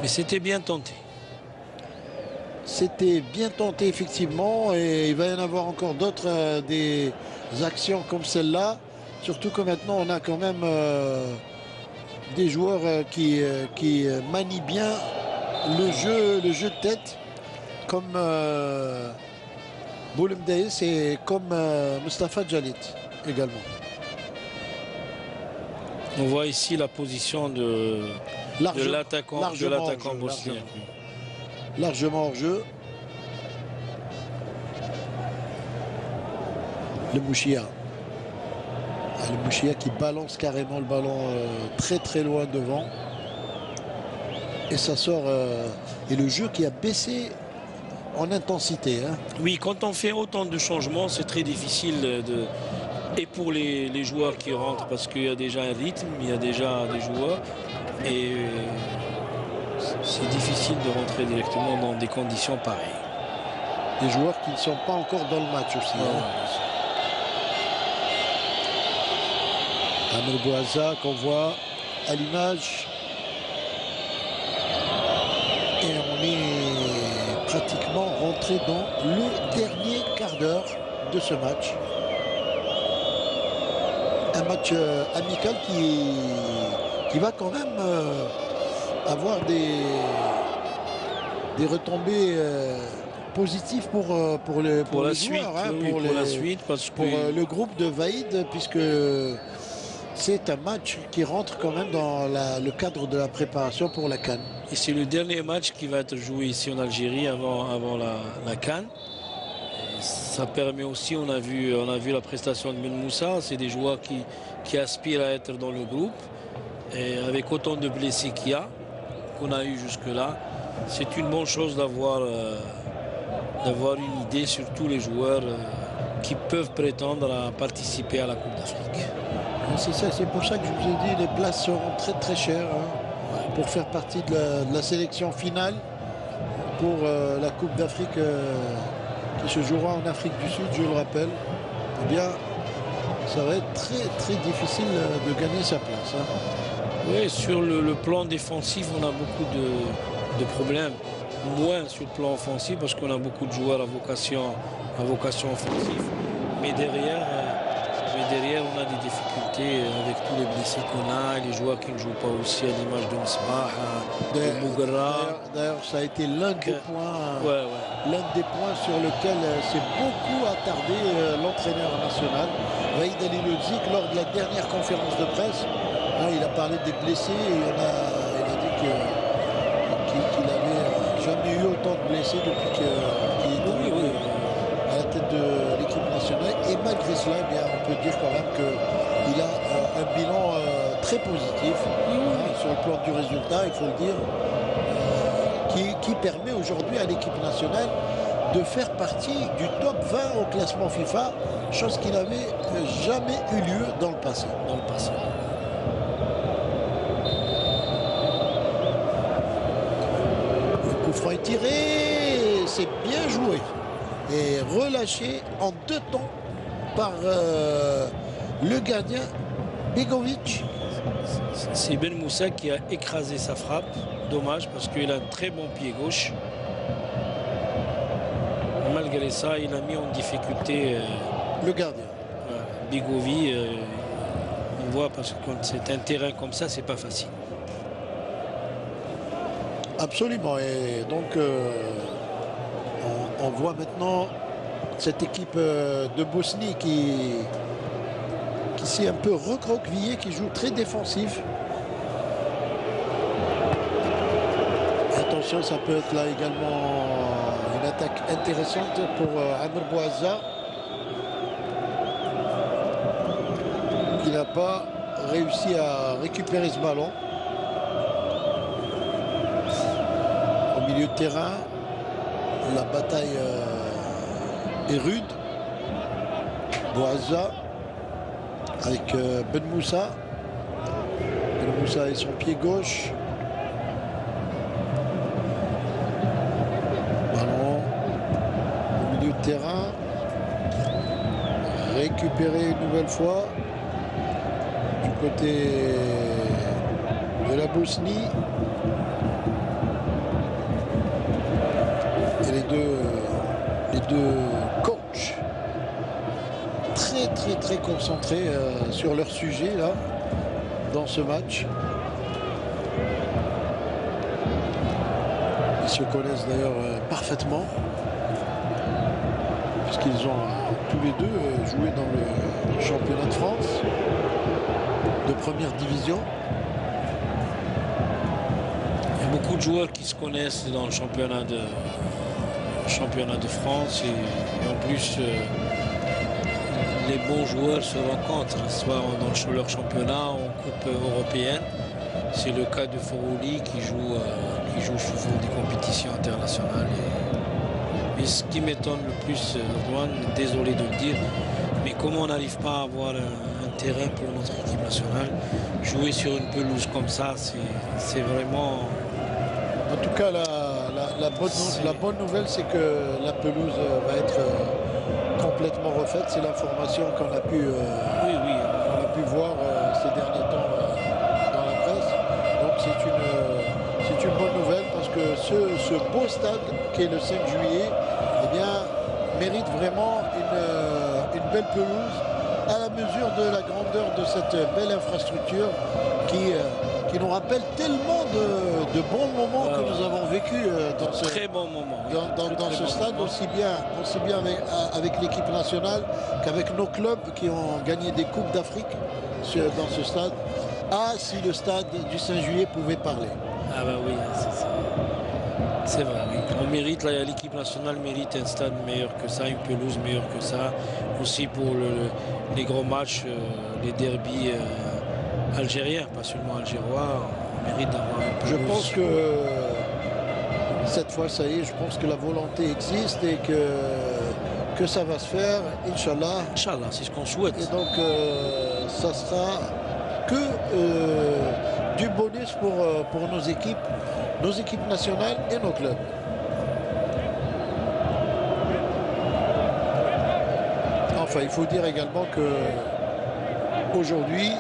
Mais c'était bien tenté. C'était bien tenté, effectivement, et il va y en avoir encore d'autres des actions comme celle-là. Surtout que maintenant, on a quand même des joueurs qui manient bien le jeu de tête, comme Boulmdeis et comme Mustafa Djalit également. On voit ici la position de l'attaquant bosnien. Largement hors jeu. Le Mouchia. Le Mouchia qui balance carrément le ballon très très loin devant. Et ça sort. Et le jeu qui a baissé en intensité. Oui, quand on fait autant de changements, c'est très difficile et pour les joueurs qui rentrent, parce qu'il y a déjà un rythme, il y a déjà des joueurs. Et c'est difficile de rentrer directement dans des conditions pareilles. Des joueurs qui ne sont pas encore dans le match aussi. Amr Bouazza qu'on voit à l'image. Et on est pratiquement rentré dans le dernier quart d'heure de ce match. Un match amical qui va quand même avoir des retombées positives pour la les suite, joueurs, pour la suite, parce pour que le groupe de Vaïd, puisque c'est un match qui rentre quand même dans le cadre de la préparation pour la CAN. Et c'est le dernier match qui va être joué ici en Algérie avant la CAN. Ça permet aussi, on a vu la prestation de Ben Moussa, c'est des joueurs qui aspirent à être dans le groupe. Et avec autant de blessés qu'on a eu jusque-là, c'est une bonne chose d'avoir une idée sur tous les joueurs qui peuvent prétendre à participer à la Coupe d'Afrique. C'est ça, c'est pour ça que je vous ai dit, les places seront très très chères pour faire partie de la sélection finale pour la Coupe d'Afrique qui se jouera en Afrique du Sud, je le rappelle. Eh bien, ça va être très très difficile de gagner sa place. Oui, sur le plan défensif, on a beaucoup de problèmes. Moins sur le plan offensif parce qu'on a beaucoup de joueurs à vocation offensive. Mais derrière, on a des difficultés avec tous les blessés qu'on a, les joueurs qui ne jouent pas aussi à l'image de Misbah, de Mougra. D'ailleurs, ça a été l'un des points sur lequel s'est beaucoup attardé l'entraîneur national, Vaïd Halilhodžić, lors de la dernière conférence de presse. Il a parlé des blessés et il a dit qu'il n'avait jamais eu autant de blessés depuis qu'il est à la tête de l'équipe nationale. Et malgré cela, eh bien, on peut dire quand même qu'il a un bilan très positif sur le plan du résultat, il faut le dire, qui permet aujourd'hui à l'équipe nationale de faire partie du top 20 au classement FIFA, chose qui n'avait jamais eu lieu dans le passé. Le coup franc est tiré, c'est bien joué et relâché en 2 temps par le gardien Begovic. C'est Ben Moussa qui a écrasé sa frappe. Dommage parce qu'il a un très bon pied gauche. Malgré ça, il a mis en difficulté Le gardien. Bigovi. On voit parce que quand c'est un terrain comme ça, c'est pas facile. Absolument. Et donc, on voit maintenant cette équipe de Bosnie qui s'est un peu recroquevillée, qui joue très défensif. Attention, ça peut être là également une attaque intéressante pour Amr Bouazza. Il n'a pas réussi à récupérer ce ballon. Au milieu de terrain, la bataille est rude. Bouazza avec Ben Moussa. Ben Moussa et son pied gauche. Ballon au milieu de terrain. Récupéré une nouvelle fois du côté de la Bosnie. Et les deux coachs très concentrés sur leur sujet là dans ce match. Ils se connaissent d'ailleurs parfaitement puisqu'ils ont tous les deux joué dans le championnat de France de première division. Il y a beaucoup de joueurs qui se connaissent dans le championnat de France et en plus les bons joueurs se rencontrent soit dans leur championnat en coupe européenne. C'est le cas de Forouli qui joue souvent des compétitions internationales. Et ce qui m'étonne le plus, Erdogan, désolé de le dire, mais comment on n'arrive pas à avoir un terrain pour notre équipe nationale, jouer sur une pelouse comme ça, c'est vraiment... En tout cas, la bonne nouvelle, c'est que la pelouse va être complètement refaite. C'est l'information qu'on a pu, on a pu voir ces derniers temps dans la presse. Donc c'est une bonne nouvelle parce que ce beau stade qui est le 5 juillet, eh bien, mérite vraiment une belle pelouse à la mesure de la grandeur de cette belle infrastructure qui nous rappelle tellement de bons moments que nous avons vécu dans ce très bon moment. Dans ce stade, aussi bien avec l'équipe nationale qu'avec nos clubs qui ont gagné des Coupes d'Afrique dans ce stade. Ah, si le stade du 5 juillet pouvait parler. Ah bah oui, c'est vrai. Oui. On mérite, l'équipe nationale mérite un stade meilleur que ça, une pelouse meilleure que ça. Aussi pour les gros matchs, les derbies algériens, pas seulement algérois, on mérite d'avoir une pelouse. Je pense que cette fois, ça y est, je pense que la volonté existe et que ça va se faire, Inch'Allah. Inch'Allah, c'est ce qu'on souhaite. Et donc, ça sera que du bonus pour nos équipes nationales et nos clubs. Enfin, il faut dire également que aujourd'hui,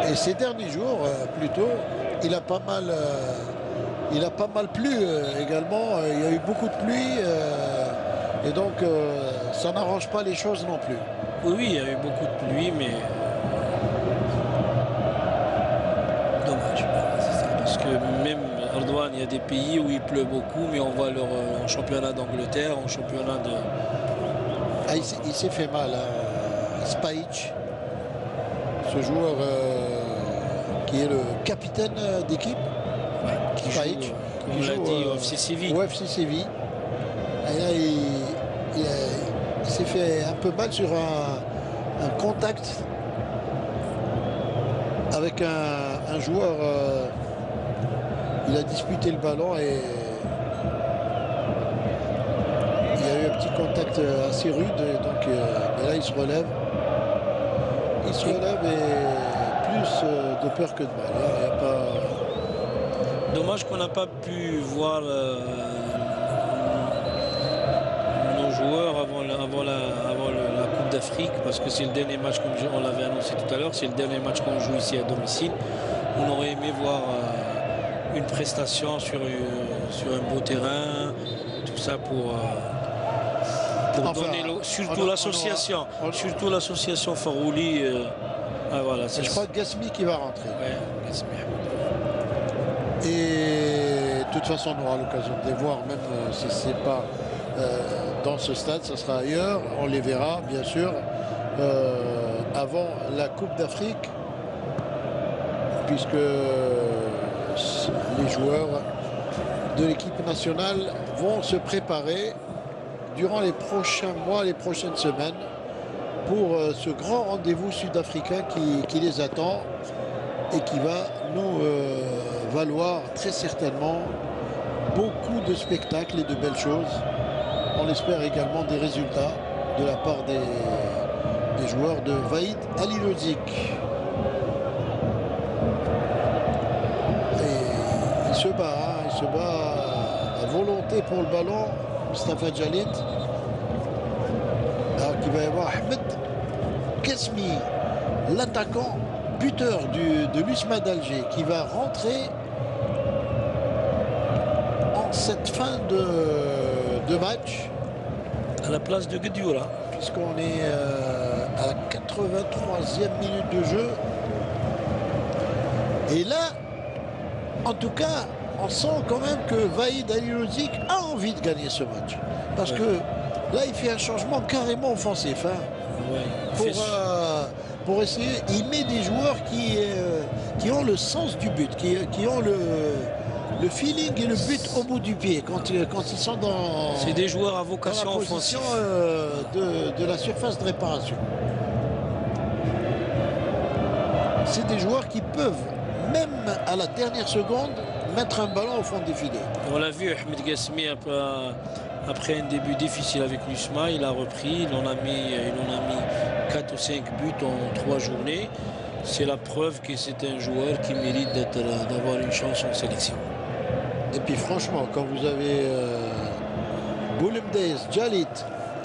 et ces derniers jours plutôt, il a pas mal plu également. Il y a eu beaucoup de pluie et donc ça n'arrange pas les choses non plus. Oui, il y a eu beaucoup de pluie, mais dommage. C'est ça, parce que même Erdogan, il y a des pays où il pleut beaucoup, mais on voit leur en championnat d'Angleterre, en championnat de... Ah, il s'est fait mal, hein. Spajic, ce joueur qui est le capitaine d'équipe, qui joue, comme l'a dit, au FC Séville. Au FC Séville. Et là, il s'est fait un peu mal sur un contact avec un joueur. Il a disputé le ballon et il y a eu un petit contact assez rude. Et donc, et là, il se relève. Il se relève et plus de peur que de mal. Il y a pas... Dommage qu'on n'a pas pu voir nos joueurs avant la Coupe d'Afrique, parce que c'est le dernier match, comme on l'avait annoncé tout à l'heure, c'est le dernier match qu'on joue ici à domicile. On aurait aimé voir une prestation sur un beau terrain, tout ça pour donner surtout l'association, surtout l'association Farouli. Voilà, je crois que Gasmi qui va rentrer. Ouais, Gasmi. Et de toute façon, on aura l'occasion de les voir, même si ce n'est pas dans ce stade, ça sera ailleurs. On les verra, bien sûr, avant la Coupe d'Afrique, puisque les joueurs de l'équipe nationale vont se préparer durant les prochains mois, les prochaines semaines, pour ce grand rendez-vous sud-africain qui les attend et qui va nous valoir très certainement beaucoup de spectacles et de belles choses. On espère également des résultats de la part des joueurs de Vahid Halilhodžić. Et il se bat à volonté pour le ballon, Mustafa Djalit. Alors qu'il va y avoir Ahmed Gasmi, l'attaquant buteur de l'USMA d'Alger, qui va rentrer en cette fin de match. À la place de Guedioura. Puisqu'on est à la 83e minute de jeu. Et là, en tout cas, on sent quand même que Vahid Halilhodžić a envie de gagner ce match. Parce que là, il fait un changement carrément offensif. Pour essayer, il met des joueurs qui ont le sens du but, qui ont le feeling et le but au bout du pied quand ils sont dans. C'est des joueurs à vocation dans la position offensive de la surface de réparation. C'est des joueurs qui peuvent, même à la dernière seconde, mettre un ballon au fond des filets. On l'a vu, Ahmed Gasmi, après un début difficile avec l'USMA, il a repris, il en a mis 4 ou 5 buts en 3 journées. C'est la preuve que c'est un joueur qui mérite d'avoir une chance en sélection. Et puis franchement, quand vous avez Boulemdez, Djalit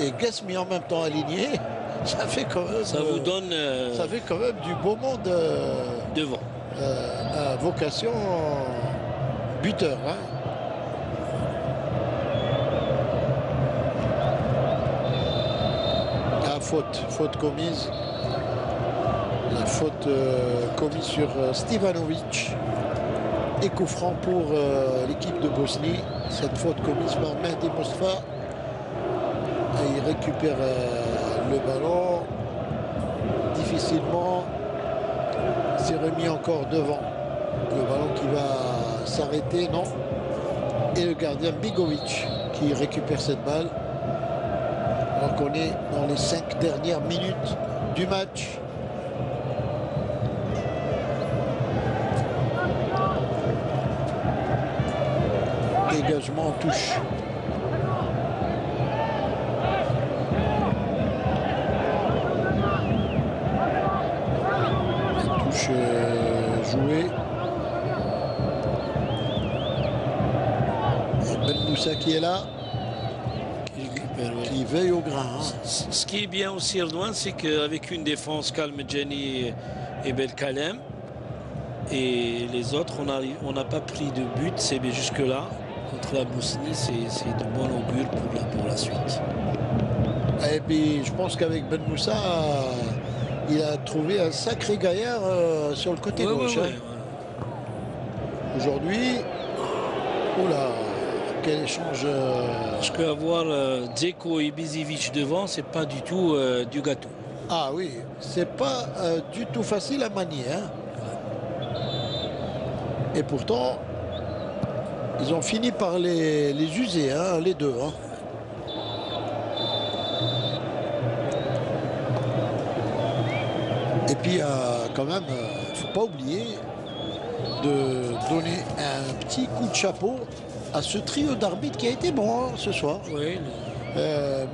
et Gasmi en même temps alignés, ça fait quand même, ça vous donne ça fait quand même du beau monde devant. À vocation buteur. Hein. Ah, faute commise. La faute commise sur Stevanovic. Et coup franc pour l'équipe de Bosnie. Cette faute commise par Mehdi Mostafa. Et il récupère le ballon. Difficilement. Il s'est remis encore devant. Le ballon qui va s'arrêter, non. Et le gardien Bigovic qui récupère cette balle. Alors qu'on est dans les 5 dernières minutes du match. Dégagement en touche. La touche jouée. Ben Moussa qui est là. Qui veille au grain. Hein. Ce qui est bien aussi, Erdogan, c'est qu'avec une défense calme, Jenny et Belkalem, et les autres, on n'a pas pris de but, c'est jusque-là. Contre la Bosnie, c'est de bon augure pour la suite. Et puis, je pense qu'avec Ben Moussa, il a trouvé un sacré gaillard sur le côté gauche. Hein. Aujourd'hui, oula, quel échange. Parce qu'avoir Dzeko et Bizivic devant, c'est pas du tout du gâteau. Ah oui, c'est pas du tout facile à manier. Hein. Et pourtant, ils ont fini par les user, hein, les deux. Hein. Et puis, quand même, il ne faut pas oublier de donner un petit coup de chapeau à ce trio d'arbitres qui a été bon hein, ce soir. Oui.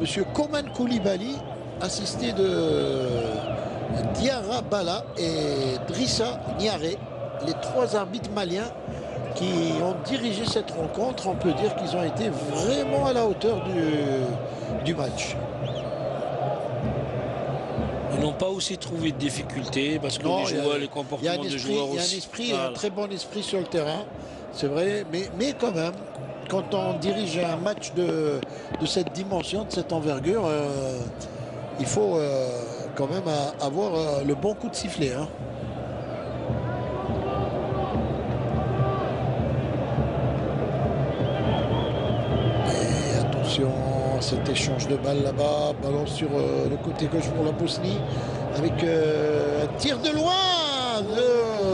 Monsieur Koman Koulibaly, assisté de Diarra Bala et Drissa Niaré, les 3 arbitres maliens qui ont dirigé cette rencontre. On peut dire qu'ils ont été vraiment à la hauteur du match. n'ont pas aussi trouvé de difficultés parce que Non, les joueurs, les comportements des joueurs il y a un aussi. esprit, Voilà. un très bon esprit sur le terrain, c'est vrai, mais quand même, quand on dirige un match de cette dimension, de cette envergure, il faut quand même avoir le bon coup de sifflet. Hein. Et attention, cet échange de balles là-bas, ballon sur le côté gauche pour la Bosnie, avec un tir de loin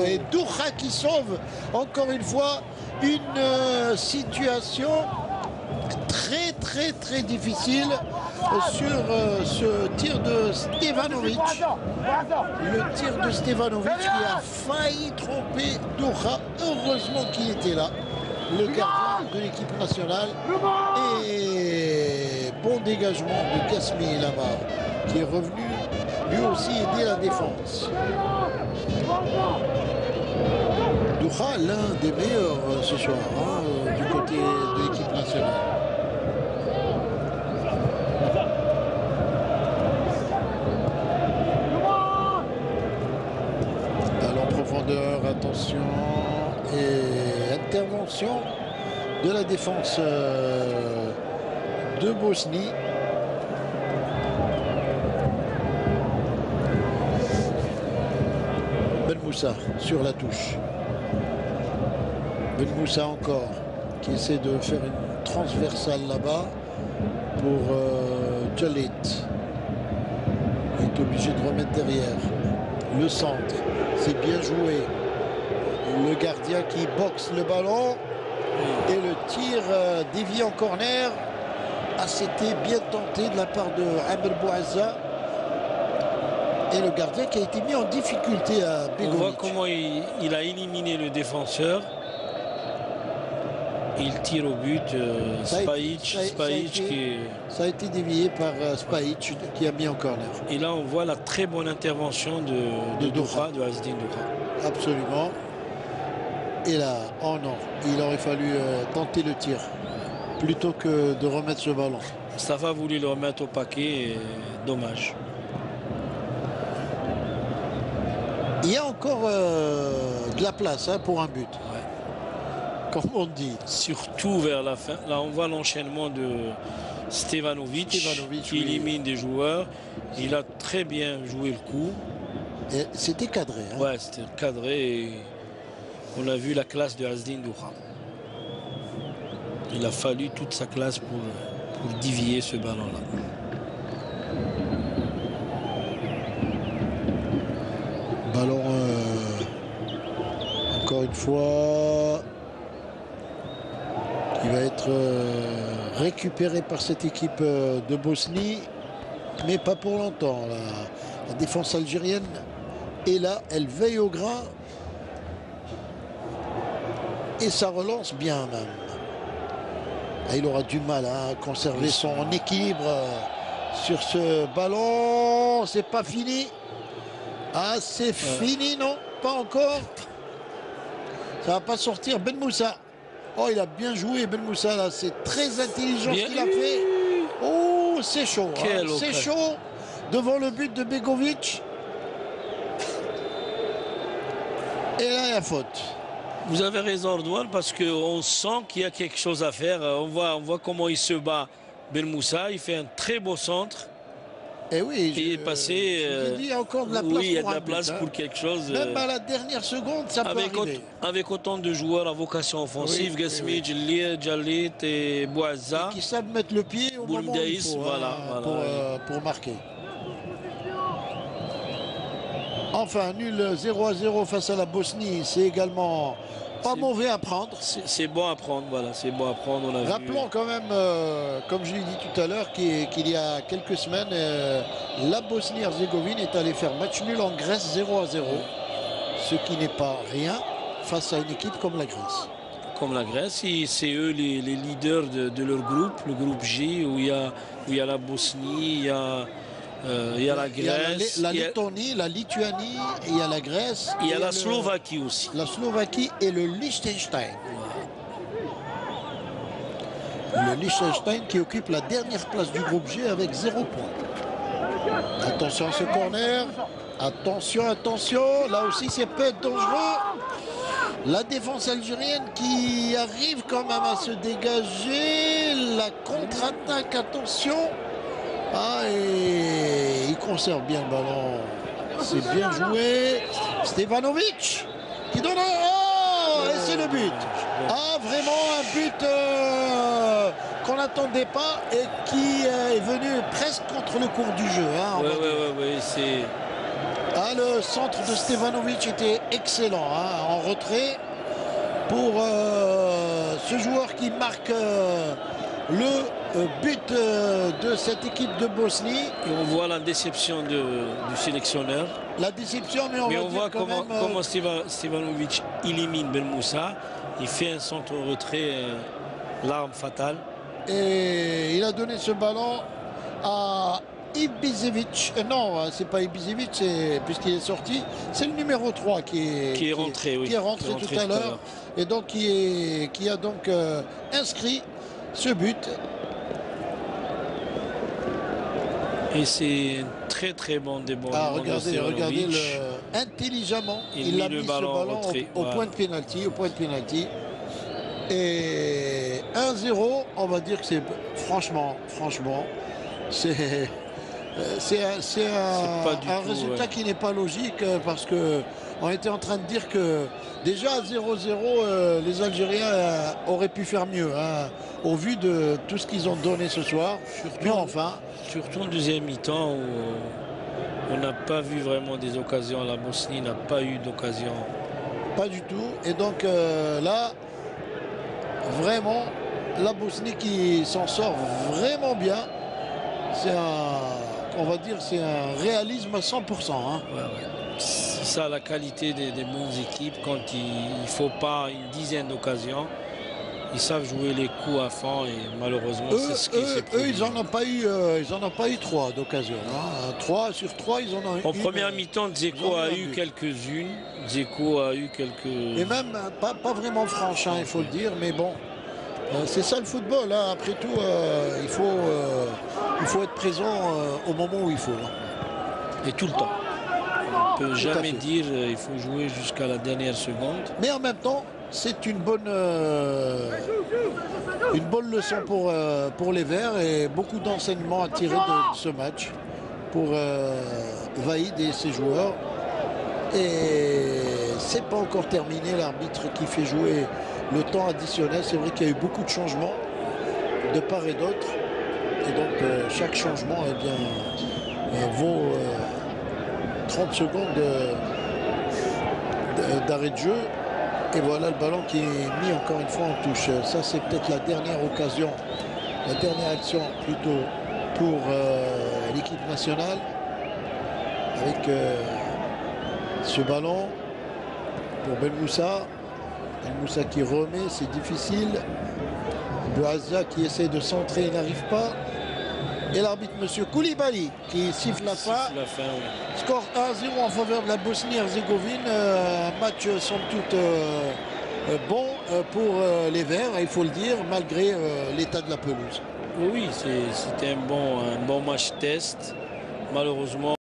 et Doura qui sauve encore une fois une situation très difficile sur ce tir de Stevanovic. Le tir de Stevanovic qui a failli tromper Doura. Heureusement qu'il était là, le gardien de l'équipe nationale. Et bon dégagement de Gasmi là-bas, qui est revenu lui aussi aider la défense. Doura, l'un des meilleurs ce soir, hein, du côté de l'équipe nationale. Ballon en profondeur, attention, et intervention de la défense de Bosnie. Ben Moussa sur la touche. Ben Moussa encore, qui essaie de faire une transversale là-bas pour Jalit. Il est obligé de remettre derrière. Le centre, c'est bien joué. Le gardien qui boxe le ballon. Et le tir dévié en corner. Ah, c'était bien tenté de la part de Amr Bouazza. Et le gardien qui a été mis en difficulté à Begovic. On voit comment il a éliminé le défenseur. Il tire au but. Spajic qui... Ça a été dévié par Spajic qui a mis en corner. Et là, on voit la très bonne intervention de Doura, de Azdin Doura. Absolument. Et là, oh non, il aurait fallu tenter le tir plutôt que de remettre ce ballon. Mustafa voulait le remettre au paquet, et dommage. Il y a encore de la place hein, pour un but. Ouais. Comme on dit. Surtout vers la fin. Là, on voit l'enchaînement de Stevanovic qui élimine des joueurs. Il a très bien joué le coup. C'était cadré. Hein. Ouais, c'était cadré. Et on a vu la classe de Azdin Doura. Il a fallu toute sa classe pour dévier ce ballon-là. Ballon, encore une fois, qui va être récupéré par cette équipe de Bosnie, mais pas pour longtemps. La défense algérienne est là, elle veille au grain. Et ça relance bien même. Ah, il aura du mal à conserver son équilibre sur ce ballon. C'est pas fini. Ah, c'est fini, non, pas encore. Ça va pas sortir. Ben Moussa. Oh, il a bien joué, Ben Moussa, là. C'est très intelligent ce qu'il a fait. Oh, c'est chaud. Hein. C'est chaud devant le but de Begovic. Et là, il y a faute. Vous avez raison, Redouane, parce qu'on sent qu'il y a quelque chose à faire. On voit comment il se bat, Ben Moussa. Il fait un très beau centre. Et oui, il est passé. Il y a encore de la place, il y a de la place pour quelque chose. Même à la dernière seconde, ça peut arriver. Avec autant de joueurs à vocation offensive, Gasmi, Jalit et Bouazza. Qui savent mettre le pied au moment où il faut, voilà. Pour marquer. Enfin, nul 0-0 face à la Bosnie, c'est également pas mauvais à prendre. C'est bon à prendre, voilà, c'est bon à prendre. Rappelons quand même, comme je l'ai dit tout à l'heure, qu'il y a quelques semaines, la Bosnie-Herzégovine est allée faire match nul en Grèce 0-0, ce qui n'est pas rien face à une équipe comme la Grèce. Comme la Grèce, c'est eux les leaders de leur groupe, le groupe G, où il y a la Bosnie, il y a la Grèce, la Lettonie, la Lituanie, il y a la Grèce. Il y a la Slovaquie aussi. La Slovaquie et le Liechtenstein. Le Liechtenstein qui occupe la dernière place du groupe G avec 0 point. Attention à ce corner. Attention, attention. Là aussi, c'est peut être dangereux. La défense algérienne qui arrive quand même à se dégager. La contre-attaque, attention. Ah, et il conserve bien le ballon. C'est bien joué. Stevanovic qui donne un... Oh, et c'est le but. Ah, vraiment un but qu'on n'attendait pas et qui est venu presque contre le cours du jeu. Hein, oui, c'est... Ah, le centre de Stevanovic était excellent, hein, en retrait pour ce joueur qui marque le but de cette équipe de Bosnie. Et on voit la déception du sélectionneur. La déception, mais on voit comment Stevanovic élimine Ben Moussa. Il fait un centre retrait, l'arme fatale. Et il a donné ce ballon à Ibisevic. Non, c'est pas Ibisevic, puisqu'il est sorti. C'est le numéro 3 qui est rentré tout à l'heure. Et donc qui a donc inscrit ce but. Et c'est très très bon débordement. Ah, regardez intelligemment, il a mis ce ballon au point de pénalty, Et 1-0, on va dire que c'est franchement, c'est un résultat qui n'est pas logique parce que on était en train de dire que déjà à 0-0, les Algériens auraient pu faire mieux, hein, au vu de tout ce qu'ils ont donné ce soir. Surtout en deuxième mi-temps où on n'a pas vu vraiment des occasions. La Bosnie n'a pas eu d'occasion. Pas du tout. Et donc là, vraiment, la Bosnie qui s'en sort vraiment bien. On va dire, c'est un réalisme à 100%. Hein. C'est ça la qualité des bonnes équipes quand il ne faut pas une dizaine d'occasions. Ils savent jouer les coups à fond et malheureusement c'est ce qui s'est produit. Ils n'en ont pas eu 3 d'occasions. Hein. 3 sur 3, ils en ont eu. En première mi-temps, Dzeko a eu quelques-unes. Et même pas vraiment franches, hein, il faut le dire, mais bon. C'est ça le football, hein. Après tout, il faut être présent au moment où il faut. Hein. Et tout le temps. On ne peut jamais dire il faut jouer jusqu'à la dernière seconde. Mais en même temps, c'est une bonne leçon pour les Verts et beaucoup d'enseignements à tirer de ce match pour Vaïd et ses joueurs. Et c'est pas encore terminé, l'arbitre qui fait jouer le temps additionnel. C'est vrai qu'il y a eu beaucoup de changements de part et d'autre. Et donc chaque changement vaut 30 secondes d'arrêt de jeu. Et voilà le ballon qui est mis encore une fois en touche. Ça, c'est peut-être la dernière occasion, la dernière action plutôt pour l'équipe nationale. Avec ce ballon pour Ben Moussa. Ben Moussa qui remet, c'est difficile. Bouazza qui essaie de centrer, il n'arrive pas. Et l'arbitre, monsieur Koulibaly, qui siffle la fin. Score 1-0 en faveur de la Bosnie-Herzégovine. Un match somme toute bon pour les Verts, il faut le dire, malgré l'état de la pelouse. Oui, c'était un bon match test. Malheureusement,